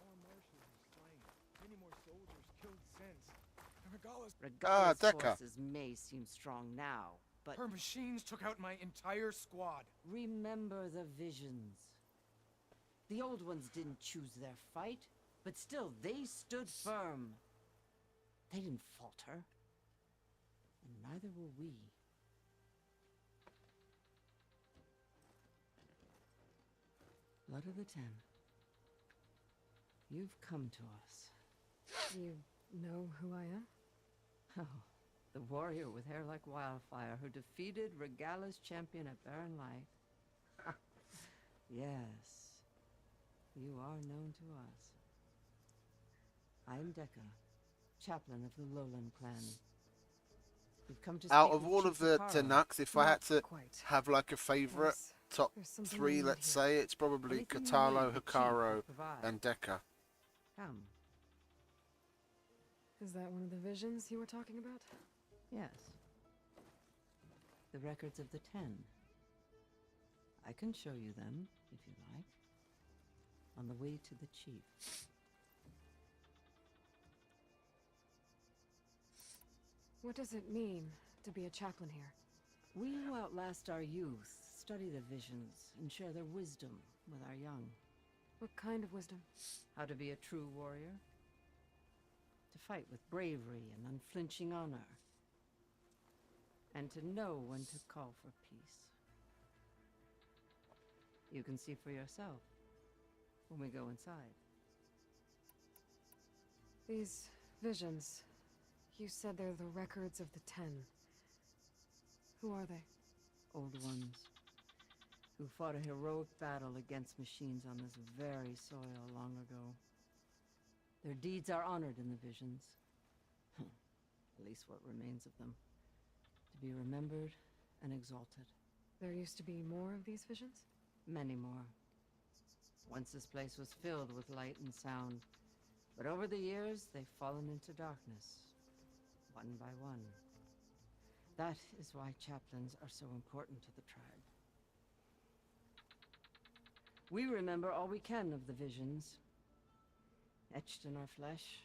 More marshals are slain. Many more soldiers killed since. And Regala's Regala's Decca. forces may seem strong now, but her machines took out my entire squad. remember the visions. The old ones didn't choose their fight, but still they stood firm. They didn't falter. And neither will we. Blood of the Ten. You've come to us. You know who I am? Oh, the warrior with hair like wildfire who defeated Regala's champion at Barren Light. Yes, you are known to us. I am Decca, chaplain of the Lowland clan. We've come to Out speak of with all Chief of the Takara. Tanux, if I had to Quite. have like a favourite top There's something three, I need let's here. say, it's probably Anything you Katalo, need, the chief Hikaru, will provide. and Decca. Come. Is that one of the visions you were talking about? Yes. The records of the 10. I can show you them, if you like. On the way to the chief. What does it mean to be a chaplain here? We who outlast our youth study the visions and share their wisdom with our young. What kind of wisdom? How to be a true warrior. To fight with bravery and unflinching honor. And to know when to call for peace. You can see for yourself when we go inside. These visions. You said they're the records of the 10. Who are they? Old ones who fought a heroic battle against machines on this very soil long ago. Their deeds are honored in the visions. At least what remains of them. To be remembered and exalted. There used to be more of these visions? Many more. Once this place was filled with light and sound. But over the years, they've fallen into darkness. One by one. That is why chaplains are so important to the tribe. We remember all we can of the visions. Etched in our flesh,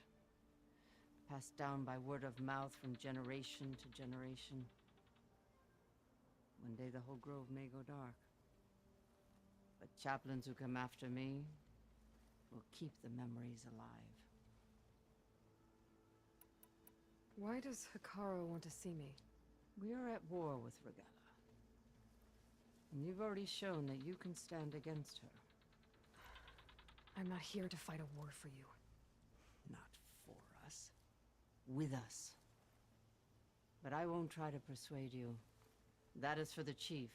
passed down by word of mouth from generation to generation. One day the whole grove may go dark. But chaplains who come after me will keep the memories alive. Why does Hikaru want to see me? We are at war with Regalla. And you've already shown that you can stand against her. I'm not here to fight a war for you. Not for us. With us. But I won't try to persuade you. That is for the chief.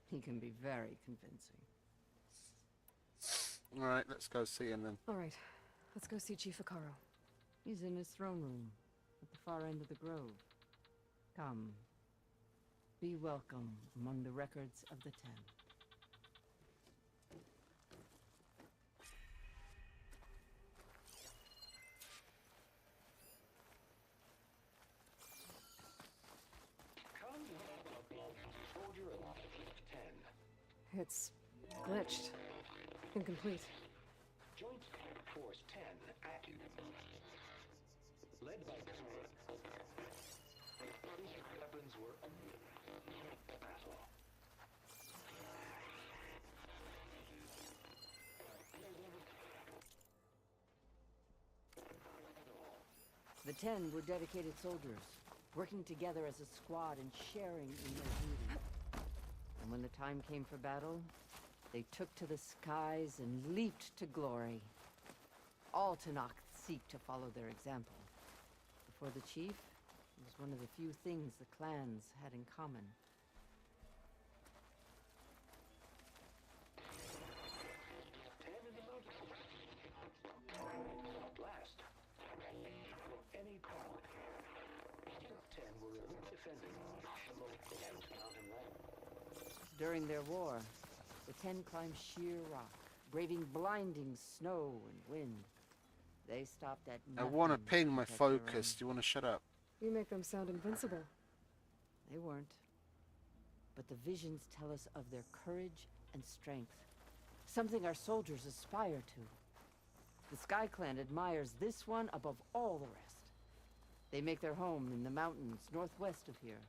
He can be very convincing. Alright, let's go see him then. All right, let's go see Chief Hikaru. He's in his throne room, at the far end of the grove. Come. Be welcome among the records of the Ten. Soldier of 10. It's glitched. Incomplete. Joint Force 10 active. Led by weapons were battle. The 10 were dedicated soldiers, working together as a squad and sharing in their duty. And when the time came for battle, they took to the skies and leaped to glory. All Tanakh seek to follow their example. Before the chief, it was one of the few things the clans had in common. Last. Any problem. 10 were defending the local mountain land. During their war, the 10 climbed sheer rock, braving blinding snow and wind. They stopped at I nothing want to ping my protect their own. focus. Do you want to shut up? You make them sound invincible. They weren't. But the visions tell us of their courage and strength. Something our soldiers aspire to. The Sky Clan admires this one above all the rest. They make their home in the mountains northwest of here.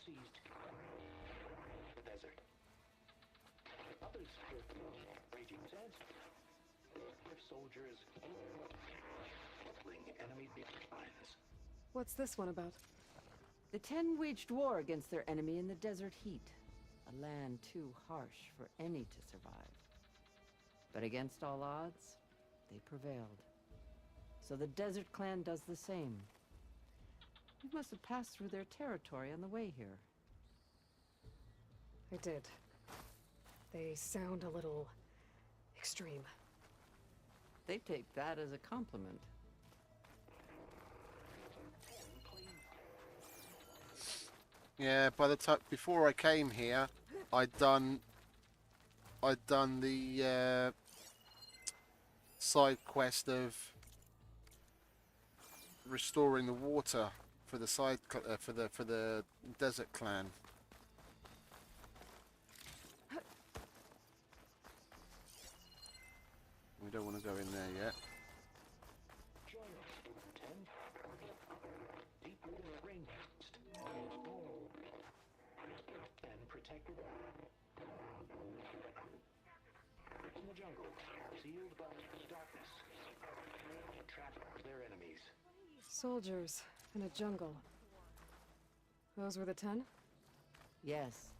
Seized the desert. Others with raging sands. Their soldiers fling enemy lines. What's this one about? The 10 waged war against their enemy in the desert heat, a land too harsh for any to survive. But against all odds, they prevailed. So the Desert Clan does the same. You must have passed through their territory on the way here. I did. They sound a little extreme. They take that as a compliment. Yeah, by the time before I came here, I'd done the side quest of restoring the water for the for the Desert Clan. We don't want to go in there yet. Join us, 10. Deep within a rainforest. And protected. In the jungle, sealed by darkness. Trapped their enemies. Soldiers in a jungle. Those were the 10? Yes,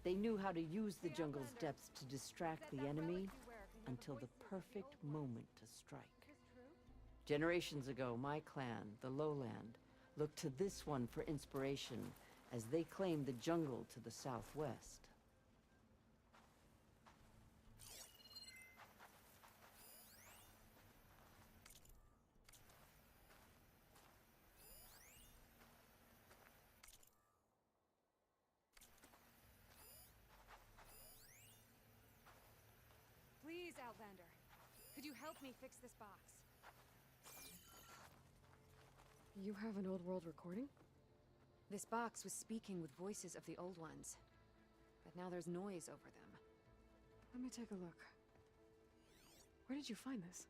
they knew how to use the jungle's depths to distract the enemy until the perfect moment to strike. Generations ago, my clan, the Lowland, looked to this one for inspiration as they claimed the jungle to the southwest. Please, Outlander. Could you help me fix this box? You have an old world recording? This box was speaking with voices of the old ones. But now there's noise over them. Let me take a look. Where did you find this?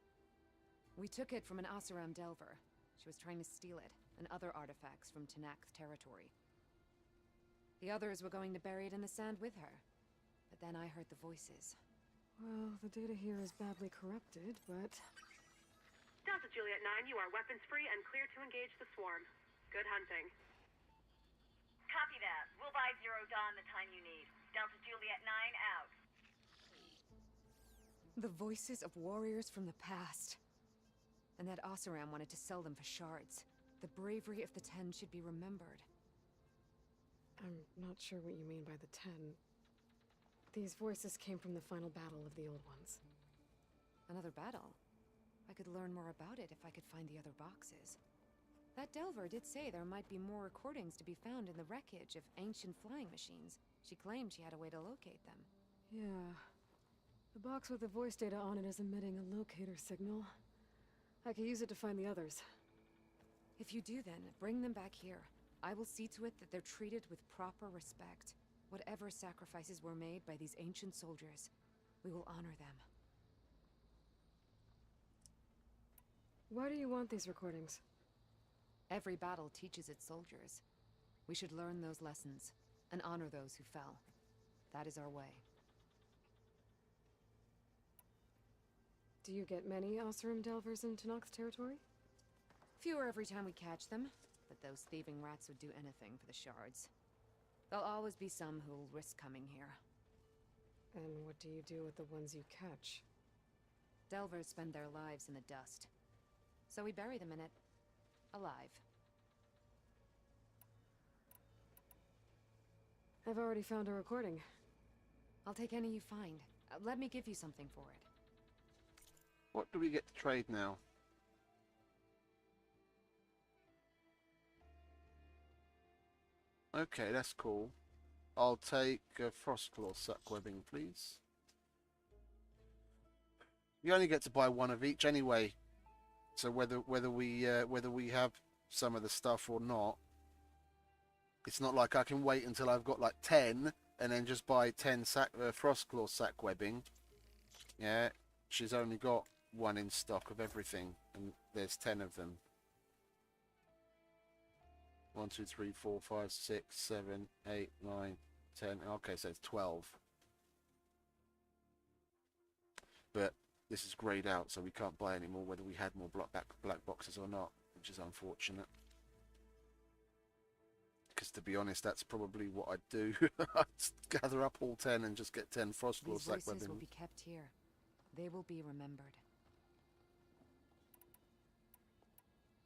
We took it from an Oseram Delver. She was trying to steal it, and other artifacts from Tenakth territory. The others were going to bury it in the sand with her. But then I heard the voices. Well, the data here is badly corrupted, but... Delta Juliet 9, you are weapons-free and clear to engage the swarm. Good hunting. Copy that. We'll buy Zero Dawn the time you need. Delta Juliet 9 out. The voices of warriors from the past. And that Oseram wanted to sell them for shards. The bravery of the Ten should be remembered. I'm not sure what you mean by the 10. These voices came from the final battle of the Old Ones. Another battle? I could learn more about it if I could find the other boxes. That Delver did say there might be more recordings to be found in the wreckage of ancient flying machines. She claimed she had a way to locate them. Yeah. The box with the voice data on it is emitting a locator signal. I could use it to find the others. If you do then, bring them back here. I will see to it that they're treated with proper respect. Whatever sacrifices were made by these ancient soldiers, we will honor them. Why do you want these recordings? Every battle teaches its soldiers. We should learn those lessons, and honor those who fell. That is our way. Do you get many Oseram Delvers in Tenakth territory? Fewer every time we catch them, but those thieving rats would do anything for the shards. There'll always be some who'll risk coming here. And what do you do with the ones you catch? Delvers spend their lives in the dust. So we bury them in it, alive. I've already found a recording. I'll take any you find. Let me give you something for it. What do we get to trade now? Okay, that's cool. I'll take Frostclaw sack webbing, please. You only get to buy one of each anyway, so whether we have some of the stuff or not, it's not like I can wait until I've got like 10 and then just buy 10 Frostclaw sack webbing. Yeah, she's only got one in stock of everything, and there's 10 of them. 1, 2, 3, 4, 5, 6, 7, 8, 9, 10. Okay, so it's 12. But this is grayed out, so we can't buy any more, whether we had more black boxes or not, which is unfortunate. Because to be honest, that's probably what I'd do. I'd gather up all 10 and just get 10 Frostclaw These sack voices webbing. will be kept here. They will be remembered.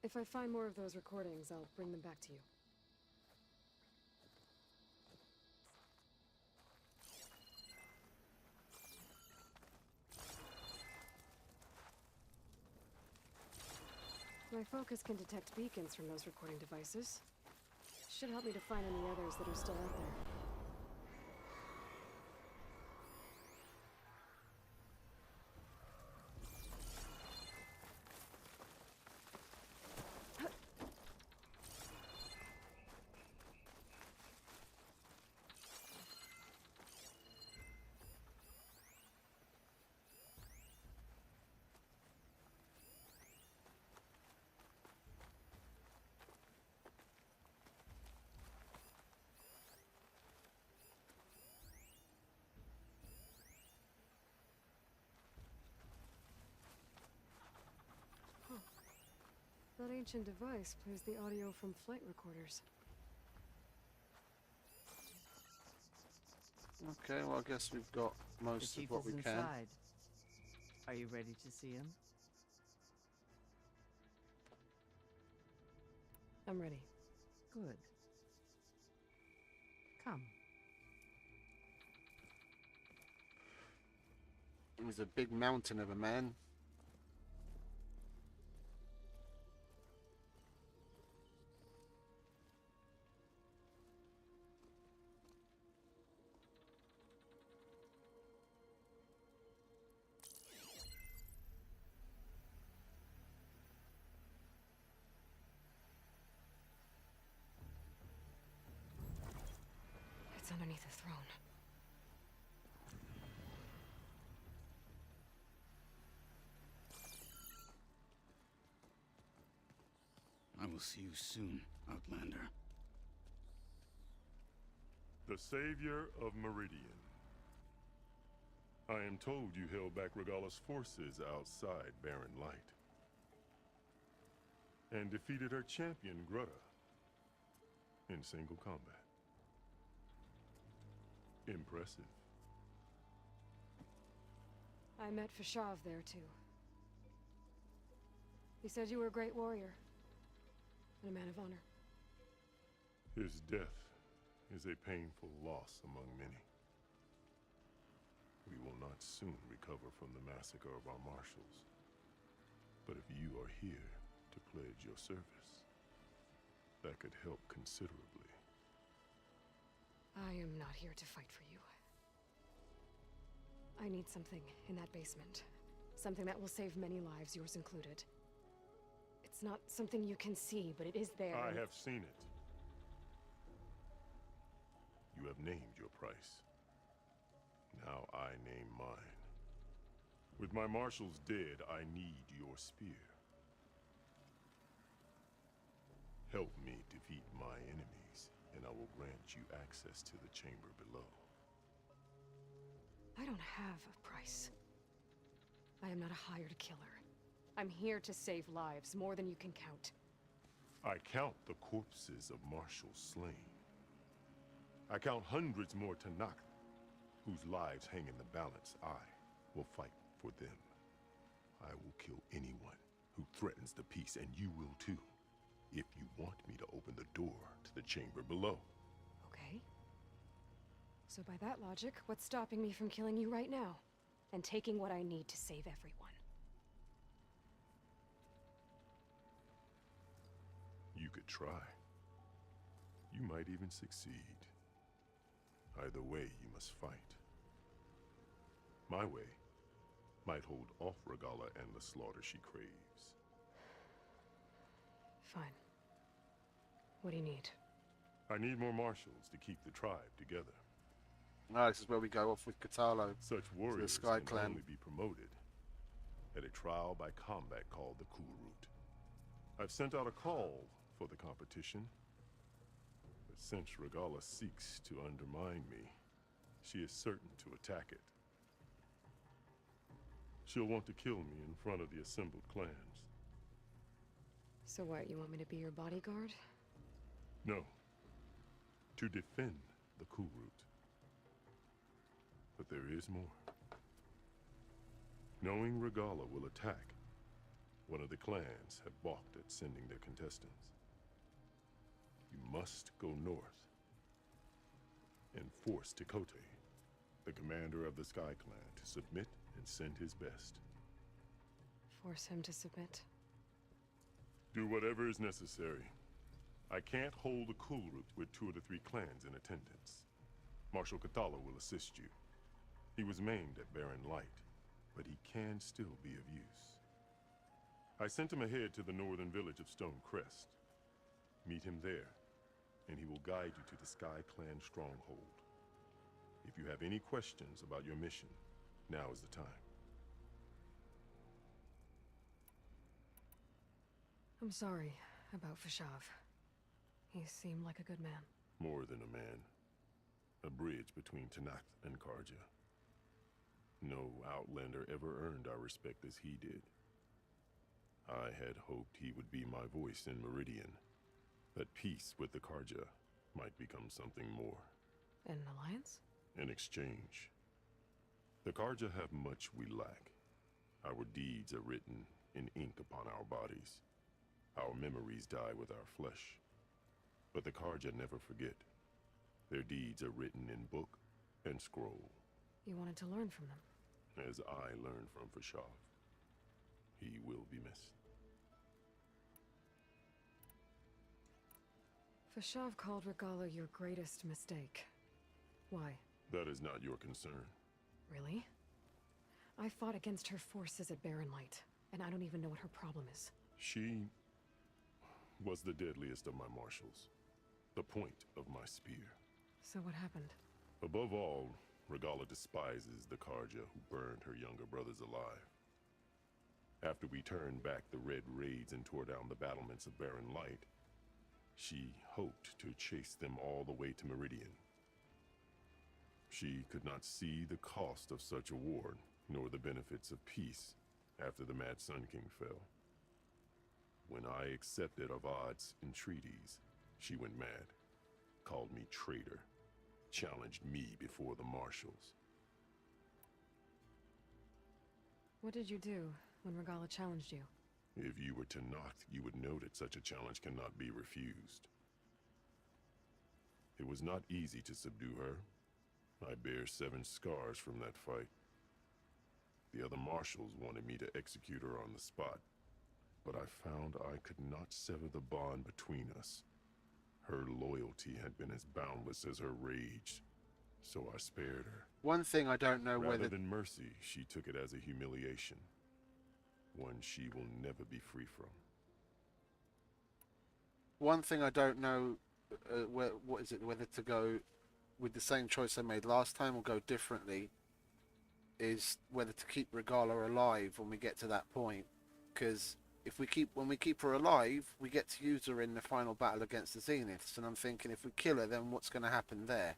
If I find more of those recordings, I'll bring them back to you. My focus can detect beacons from those recording devices. Should help me to find any others that are still out there. That ancient device plays the audio from flight recorders. Okay, well, I guess we've got most of what we can. Inside. Are you ready to see him? I'm ready. Good. Come. He's a big mountain of a man. underneath the throne. I will see you soon, Outlander. The savior of Meridian. I am told you held back Regala's forces outside Barren Light. And defeated her champion, Grutta, in single combat. Impressive. I met Fashav there, too. He said you were a great warrior. And a man of honor. His death is a painful loss among many. We will not soon recover from the massacre of our marshals. But if you are here to pledge your service, that could help considerably. I am not here to fight for you. I need something in that basement. Something that will save many lives, yours included. It's not something you can see, but it is there. I have seen it. You have named your price. Now I name mine. With my marshals dead, I need your spear. Help me defeat my enemies, and I will grant you access to the chamber below. I don't have a price. I am not a hired killer. I'm here to save lives, more than you can count. I count the corpses of marshals slain. I count hundreds more Tanakh, whose lives hang in the balance. I will fight for them. I will kill anyone who threatens the peace, and you will too, if you want me to open the door to the chamber below. Okay. So by that logic, what's stopping me from killing you right now? And taking what I need to save everyone? You could try. You might even succeed. Either way, you must fight. My way might hold off Regala and the slaughter she craves. Fine. What do you need? I need more marshals to keep the tribe together. Ah, this is where we go off with Katalo. Such warriors Sky can Clan. only be promoted at a trial by combat called the Enroute. I've sent out a call for the competition, but since Regala seeks to undermine me, she is certain to attack it. She'll want to kill me in front of the assembled clans. So what, you want me to be your bodyguard? No, to defend the Enroute. But there is more. Knowing Regala will attack, one of the clans have balked at sending their contestants. You must go north and force Tekote, the commander of the Sky Clan, to submit and send his best. Force him to submit? Do whatever is necessary. I can't hold a Enroute with 2 of the 3 clans in attendance. Marshal Kathala will assist you. He was maimed at Barren Light, but he can still be of use. I sent him ahead to the northern village of Stone Crest. Meet him there, and he will guide you to the Sky Clan stronghold. If you have any questions about your mission, now is the time. I'm sorry about Fashav. He seemed like a good man. More than a man. A bridge between Tanakh and Karja. No Outlander ever earned our respect as he did. I had hoped he would be my voice in Meridian, that peace with the Karja might become something more. An alliance? In exchange. The Karja have much we lack. Our deeds are written in ink upon our bodies. Our memories die with our flesh. But the Karja never forget. Their deeds are written in book and scroll. You wanted to learn from them? As I learned from Fashav. He will be missed. Fashav called Regala your greatest mistake. Why? That is not your concern. Really? I fought against her forces at Barren Light, and I don't even know what her problem is. She was the deadliest of my marshals. The point of my spear. So what happened? Above all, Regala despises the Karja who burned her younger brothers alive. After we turned back the red raids and tore down the battlements of Barren Light, she hoped to chase them all the way to Meridian. She could not see the cost of such a war, nor the benefits of peace after the Mad Sun King fell. When I accepted Avad's entreaties, she went mad, called me traitor, challenged me before the marshals. What did you do when Regala challenged you? If you were Tenakth, you would know that such a challenge cannot be refused. It was not easy to subdue her. I bear 7 scars from that fight. The other marshals wanted me to execute her on the spot, but I found I could not sever the bond between us. Her loyalty had been as boundless as her rage, so I spared her. One thing I don't know Rather whether... than mercy, she took it as a humiliation, one she will never be free from. One thing I don't know, what is it, whether to go with the same choice I made last time or go differently, is whether to keep Regala alive when we get to that point. Because when we keep her alive, we get to use her in the final battle against the Zeniths, and I'm thinking if we kill her, then what's going to happen there?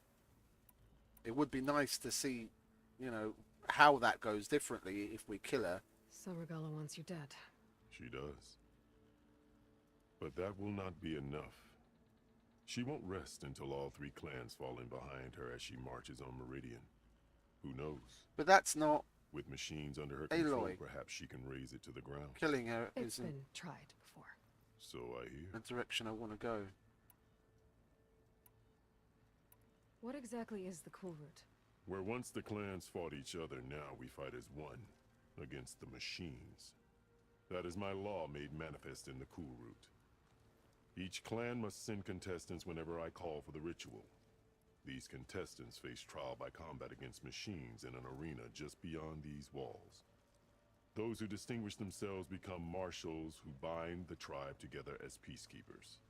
It would be nice to see, you know, how that goes differently if we kill her. So Regala wants you dead. She does. But that will not be enough. She won't rest until all 3 clans fall in behind her as she marches on Meridian. Who knows? But that's not... With machines under her control, Aloy. perhaps she can raise it to the ground. Killing her It's isn't been tried before. So I hear. the direction I want to go. What exactly is the Cool Route? Where once the clans fought each other, now we fight as one, against the machines. That is my law made manifest in the Cool Route. Each clan must send contestants whenever I call for the ritual. These contestants face trial by combat against machines in an arena just beyond these walls. Those who distinguish themselves become marshals who bind the tribe together as peacekeepers.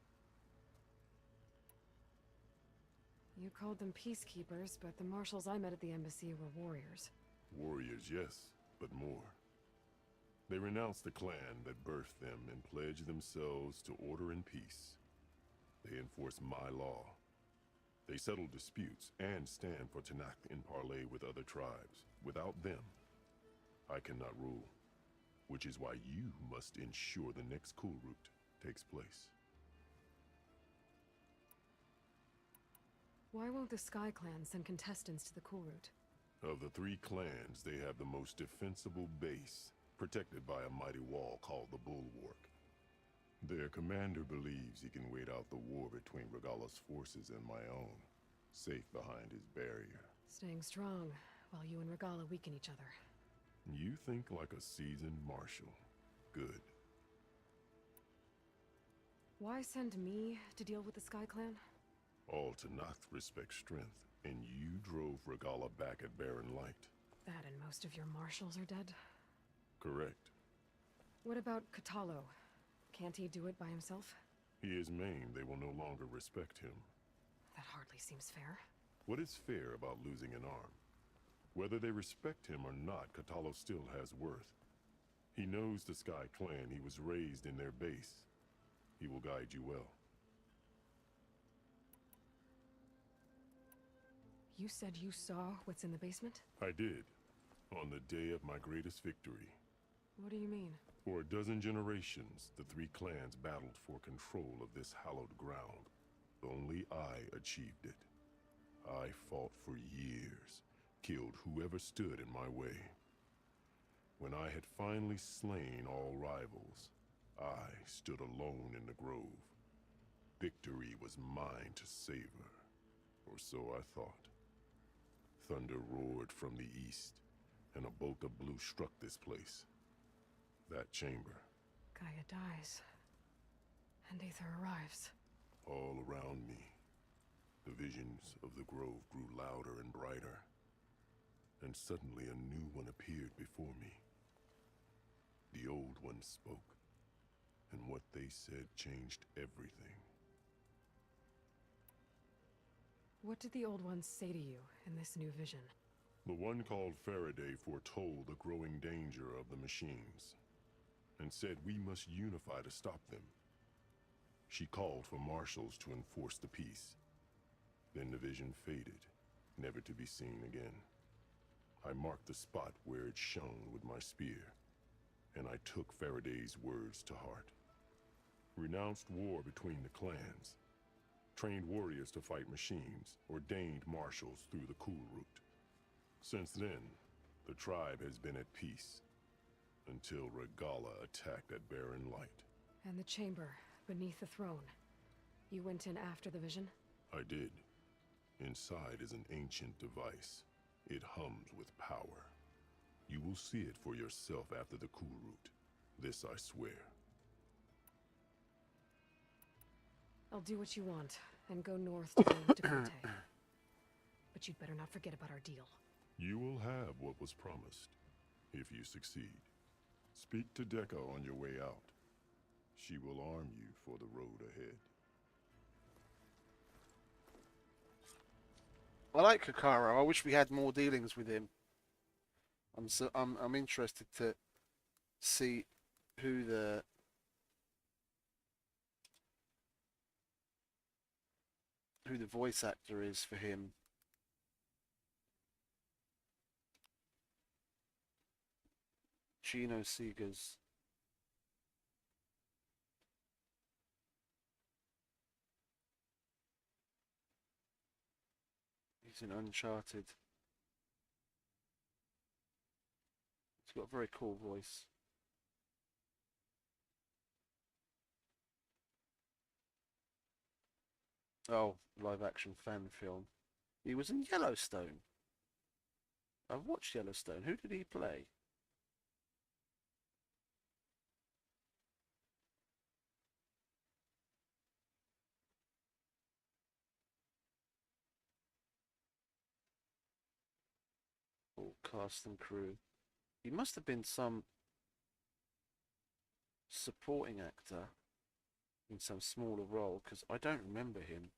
You called them peacekeepers, but the marshals I met at the embassy were warriors. Warriors, yes, but more. They renounce the clan that birthed them and pledge themselves to order and peace. They enforce my law. They settle disputes and stand for Tenakth in parley with other tribes. Without them, I cannot rule. Which is why you must ensure the next Cool Route takes place. Why won't the Sky Clan send contestants to the Cool Route? Of the 3 clans, they have the most defensible base, protected by a mighty wall called the Bulwark. Their commander believes he can wait out the war between Regala's forces and my own, safe behind his barrier. Staying strong, while you and Regala weaken each other. You think like a seasoned marshal. Good. Why send me to deal with the Sky Clan? All Tenakth respect strength, and you drove Regala back at Barren Light. That and most of your marshals are dead? Correct. What about Katalo? Can't he do it by himself? He is maimed. They will no longer respect him. That hardly seems fair. What is fair about losing an arm? Whether they respect him or not, Katalo still has worth. He knows the Sky Clan. He was raised in their base. He will guide you well. You said you saw what's in the basement? I did, on the day of my greatest victory. What do you mean? For a dozen generations, the 3 clans battled for control of this hallowed ground. Only I achieved it. I fought for years, killed whoever stood in my way. When I had finally slain all rivals, I stood alone in the grove. Victory was mine to savor, or so I thought. Thunder roared from the east, and a bolt of blue struck this place. That chamber. Gaia dies, and Aether arrives. All around me, the visions of the grove grew louder and brighter, and suddenly a new one appeared before me. The old one spoke, and what they said changed everything. What did the old ones say to you in this new vision? The one called Faraday foretold the growing danger of the machines, and said we must unify to stop them. She called for marshals to enforce the peace. Then the vision faded, never to be seen again. I marked the spot where it shone with my spear, and I took Faraday's words to heart. Renounced war between the clans, trained warriors to fight machines, ordained marshals through the cool route. Since then, the tribe has been at peace, until Regala attacked at Barren Light. And the chamber, beneath the throne. You went in after the vision? I did. Inside is an ancient device. It hums with power. You will see it for yourself after the cool route. This I swear. I'll do what you want, and go north to Dakota. But you'd better not forget about our deal. You will have what was promised, if you succeed. Speak to Decca on your way out. She will arm you for the road ahead. I like Kakaro. I wish we had more dealings with him. I'm interested to see who the voice actor is for him. Gino Seegers. He's in Uncharted. He's got a very cool voice. Oh, live action fan film. He was in Yellowstone. I've watched Yellowstone. Who did he play? Oh, cast and crew. He must have been some supporting actor in some smaller role, because I don't remember him.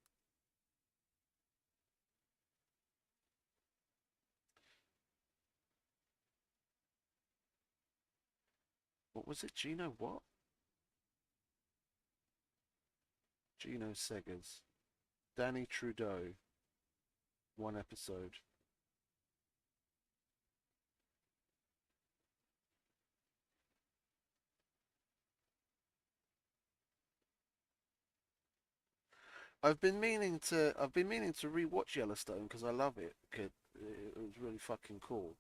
What was it? Gino what? Gino Seggers. Danny Trudeau. One episode. I've been meaning to rewatch Yellowstone because I love it. It was really fucking cool.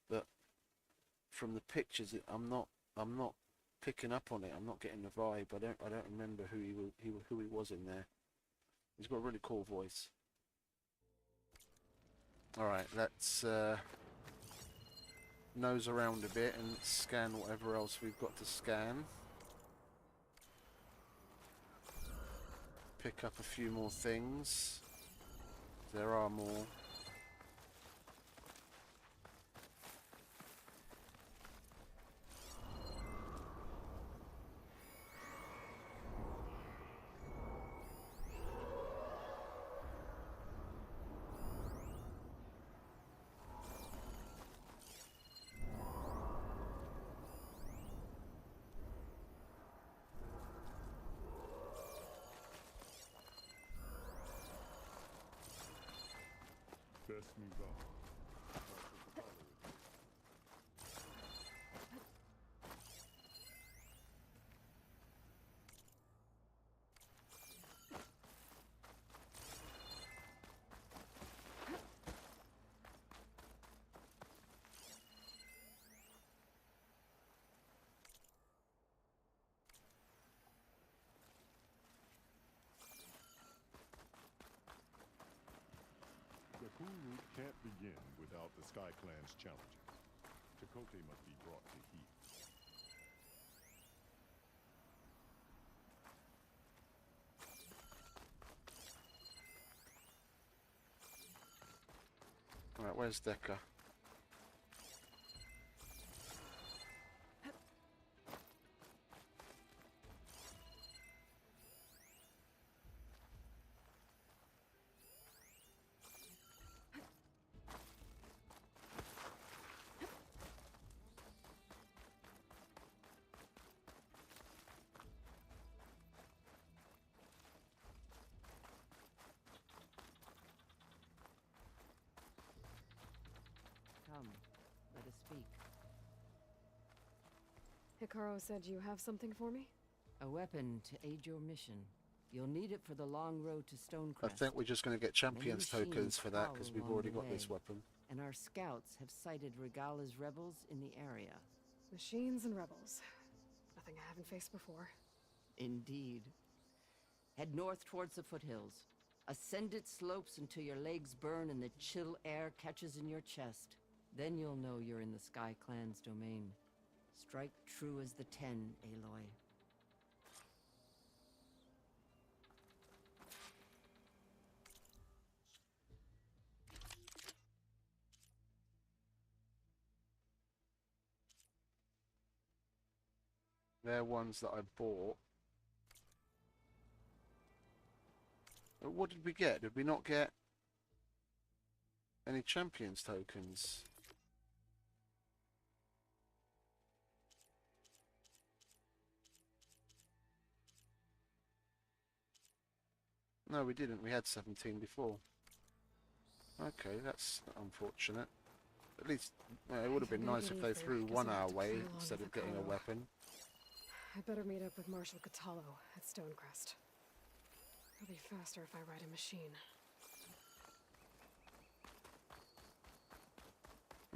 But from the pictures, I'm not picking up on it. I'm not getting the vibe. I don't remember who he was in there. He's got a really cool voice. All right, let's nose around a bit and scan whatever else we've got to scan. Pick up a few more things. There are more. Best move on. The cool route can't begin without the Sky Clan's challenges. Chakotay must be brought to heel. Alright, where's Decca? speak. Hikaru said you have something for me? A weapon to aid your mission. You'll need it for the long road to Stonecrest. I think we're just going to get champions tokens for that because we've already got this weapon. And our scouts have sighted Regala's rebels in the area. Machines and rebels. Nothing I haven't faced before. Indeed. Head north towards the foothills. Ascend its slopes until your legs burn and the chill air catches in your chest. Then you'll know you're in the Sky Clan's domain. Strike true as the 10, Aloy. They're ones that I bought. But what did we get? Did we not get any champions tokens? No, we didn't. We had 17 before. Okay, that's unfortunate. At least it would have been nice if they threw one our way instead of getting a weapon. I better meet up with Marshal Catallo at Stonecrest. It'll be faster if I ride a machine.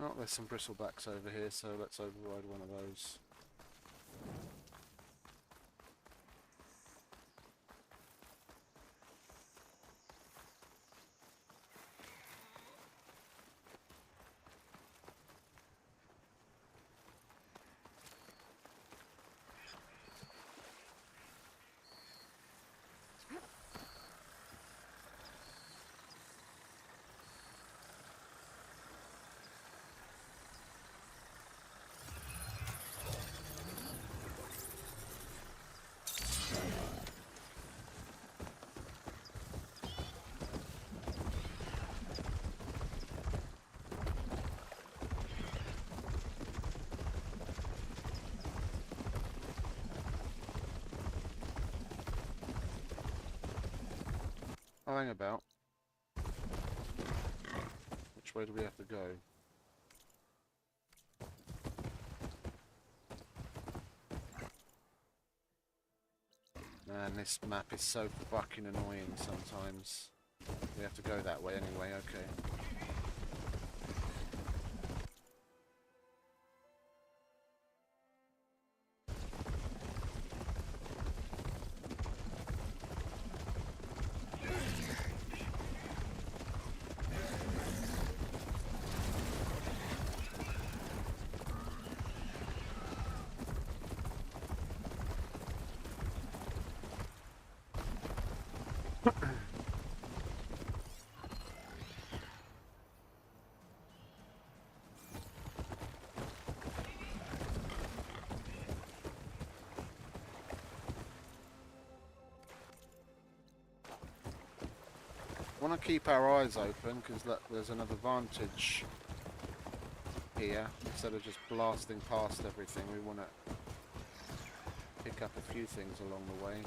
Oh, there's some bristlebacks over here, so let's override one of those. Oh, hang about. Which way do we have to go? Man, this map is so fucking annoying sometimes. We have to go that way anyway, okay. Want to keep our eyes open because there's another advantage here. Instead of just blasting past everything, we want to pick up a few things along the way.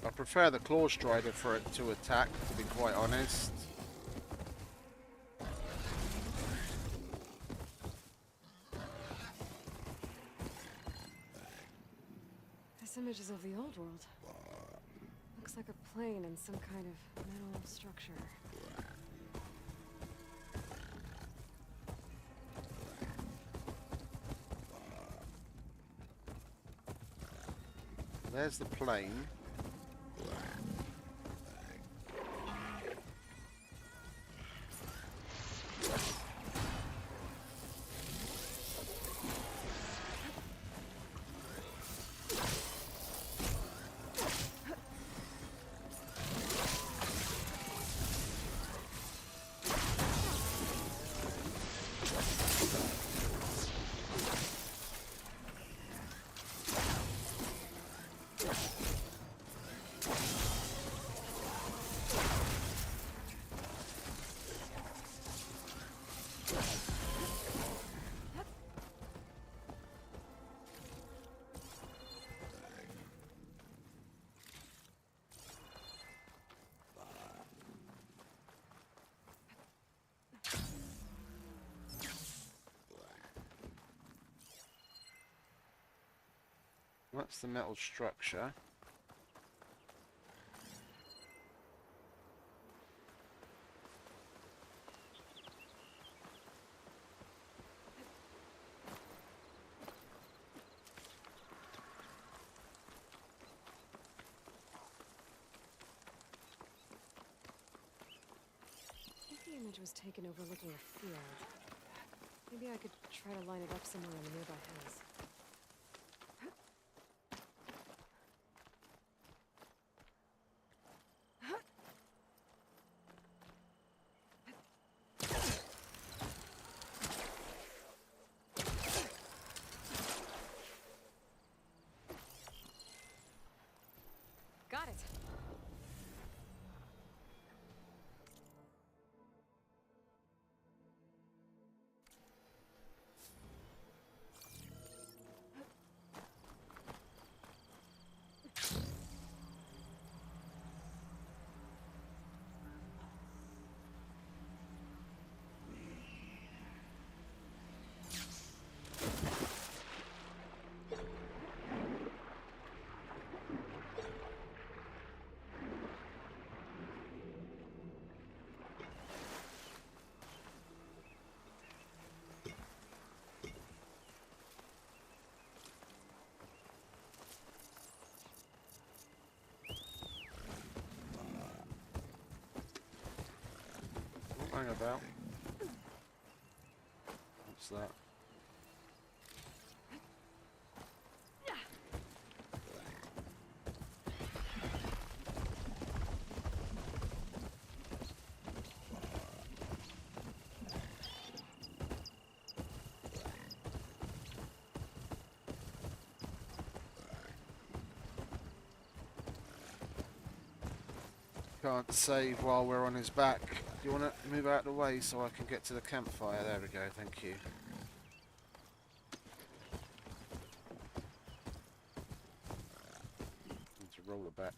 I prefer the claw strider for it to attack, to be quite honest. This image is of the old world. Looks like a plane and some kind of metal structure. There's the plane. That's the metal structure. I think the image was taken overlooking a field. Maybe I could try to line it up somewhere in the nearby hills. Got it. Hang about. What's that? Can't save while we're on his back. Do you want to move out of the way so I can get to the campfire? There we go, thank you. Need to roll it back.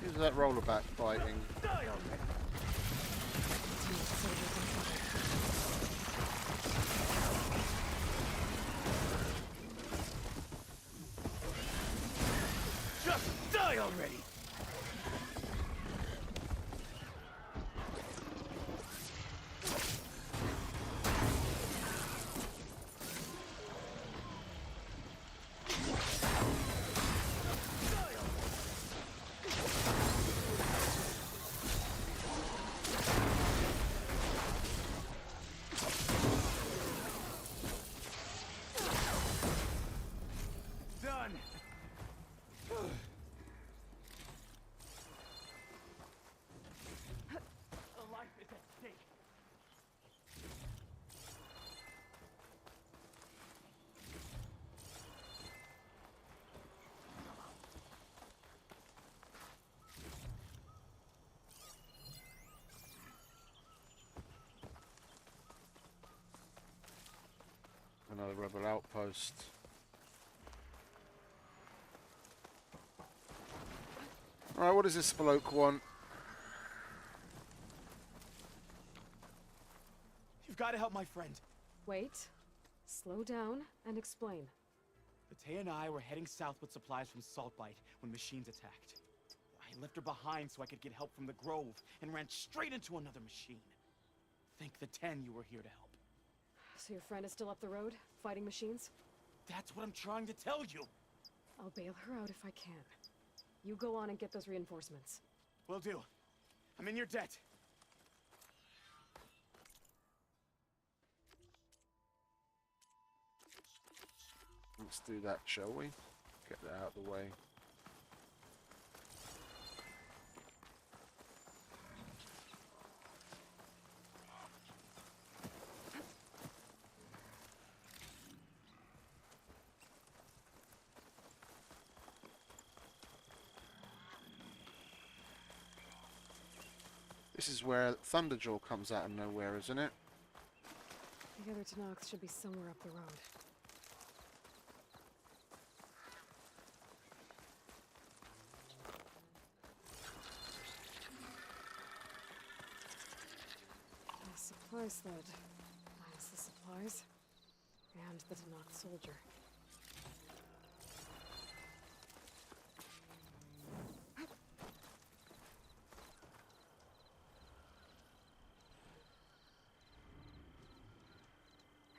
Who's that roller back fighting? Just die already! Done! A life is at stake. Another rebel outpost. Alright, what does this bloke want? You've got to help my friend. Wait. Slow down and explain. Battea and I were heading south with supplies from Saltbite when machines attacked. I left her behind so I could get help from the Grove and ran straight into another machine. Thank the 10 you were here to help. So your friend is still up the road, fighting machines? That's what I'm trying to tell you. I'll bail her out if I can. You go on and get those reinforcements. Will do. I'm in your debt. Let's do that, shall we? Get that out of the way. This is where Thunderjaw comes out of nowhere, isn't it? The other Tanakhs should be somewhere up the road. A supply sled. Minus the supplies. And the Tanakh soldier.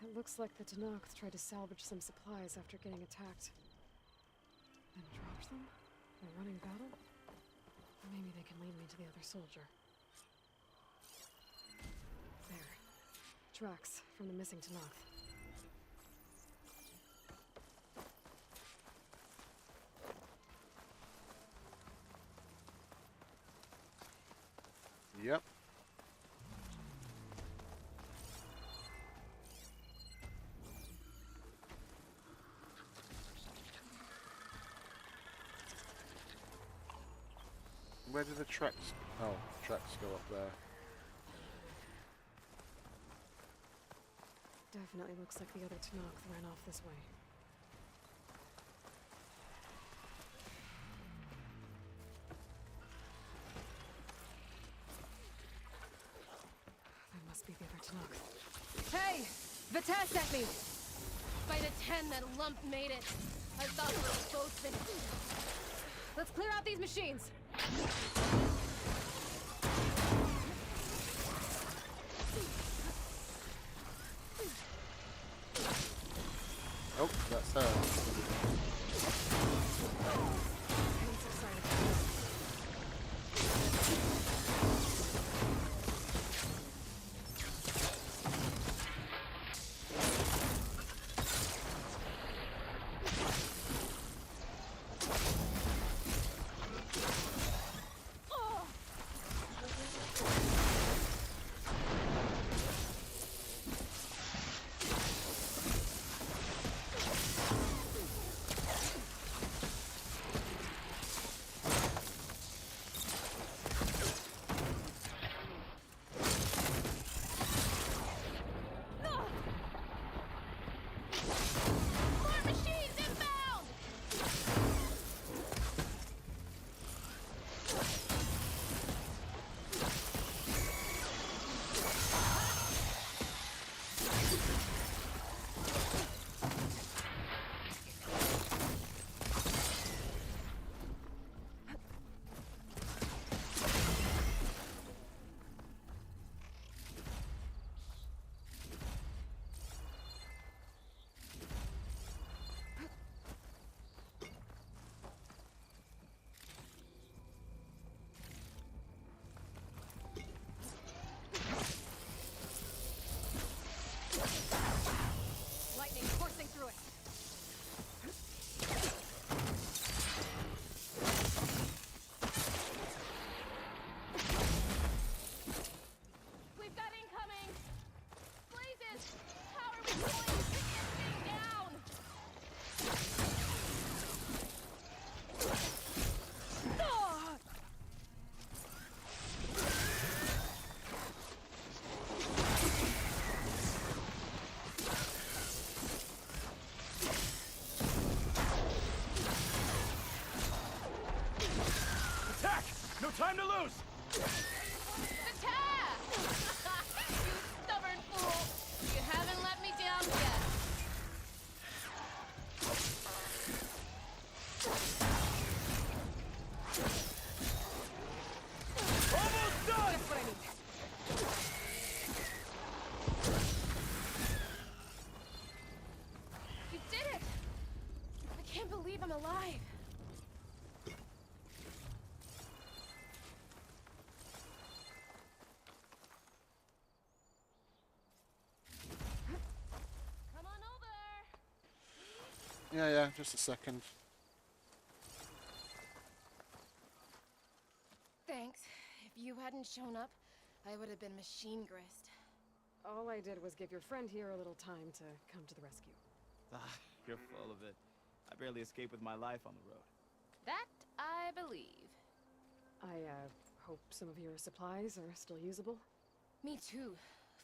It looks like the Tanakhs tried to salvage some supplies after getting attacked. Then dropped them? In a running battle? Maybe they can lead me to the other soldier. There. Tracks from the missing Tanakh. Yep. Where do the tracks... Oh, tracks go up there. Definitely looks like the other Tanakh ran off this way. That must be the other Tanakh. Hey! Vita sent me! By the 10 that lump made it. I thought we were both finished. Let's clear out these machines! Oh, that's her. Lightning coursing through it. We've got incoming! Blazes! How are we going to take this thing down? Ah! Attack! No time to lose! Attack! You stubborn fool! You haven't let me down yet. Almost done! Just what I need. You did it! I can't believe I'm alive. Come on over. Yeah, just a second. Thanks. If you hadn't shown up, I would have been machine grist. All I did was give your friend here a little time to come to the rescue. Ah, you're full of it. I barely escaped with my life on the road. That I believe. I, Hope some of your supplies are still usable. Me too.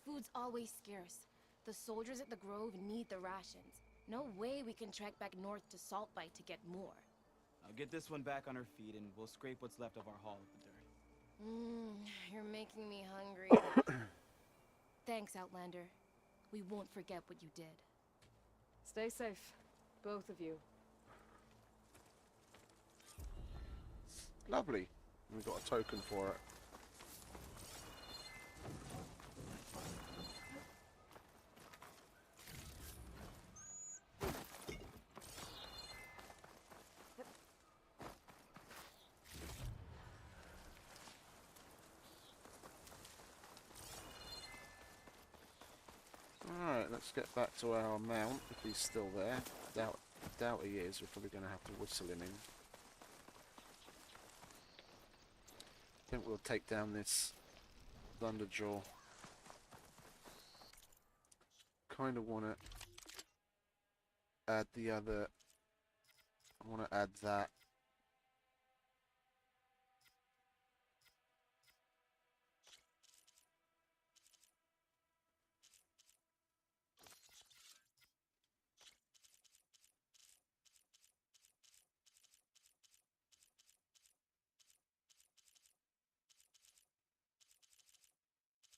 Food's always scarce. The soldiers at the Grove need the rations. No way we can trek back north to Saltbite to get more. I'll get this one back on her feet, and we'll scrape what's left of our haul of the dirt. You're making me hungry. Thanks, Outlander. We won't forget what you did. Stay safe, both of you. Lovely. We got a token for it. Alright, let's get back to our mount, if he's still there. Doubt he is. We're probably going to have to whistle him in. I think we'll take down this Thunderjaw. Kind of want to add the other. I want to add that.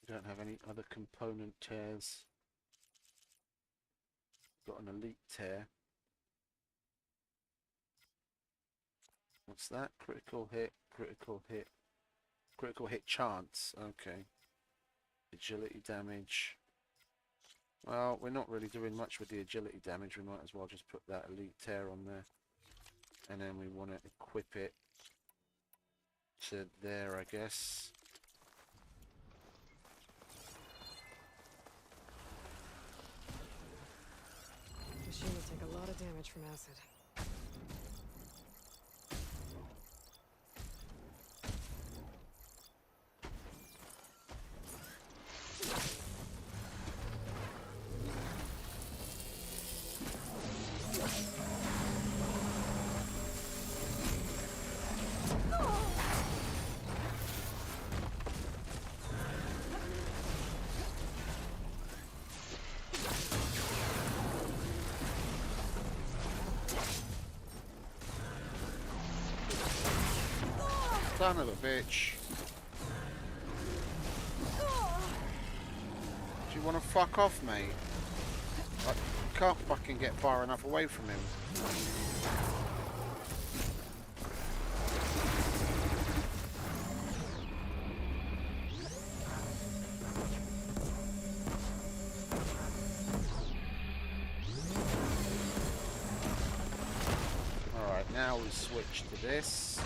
We don't have any other component tears. Got an elite tear. What's that? Critical hit, critical hit, critical hit chance. Okay. Agility damage. Well, we're not really doing much with the agility damage. We might as well just put that elite tear on there. And then we want to equip it to there, I guess. Machine will take a lot of damage from acid. Son of a bitch. Do you want to fuck off, mate? I can't fucking get far enough away from him. Alright, now we switch to this.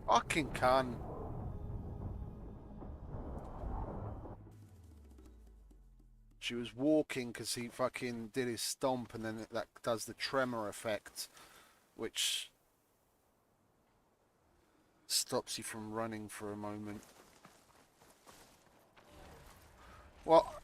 Fucking cunt. She was walking because he fucking did his stomp, and then that does the tremor effect, which stops you from running for a moment. Well,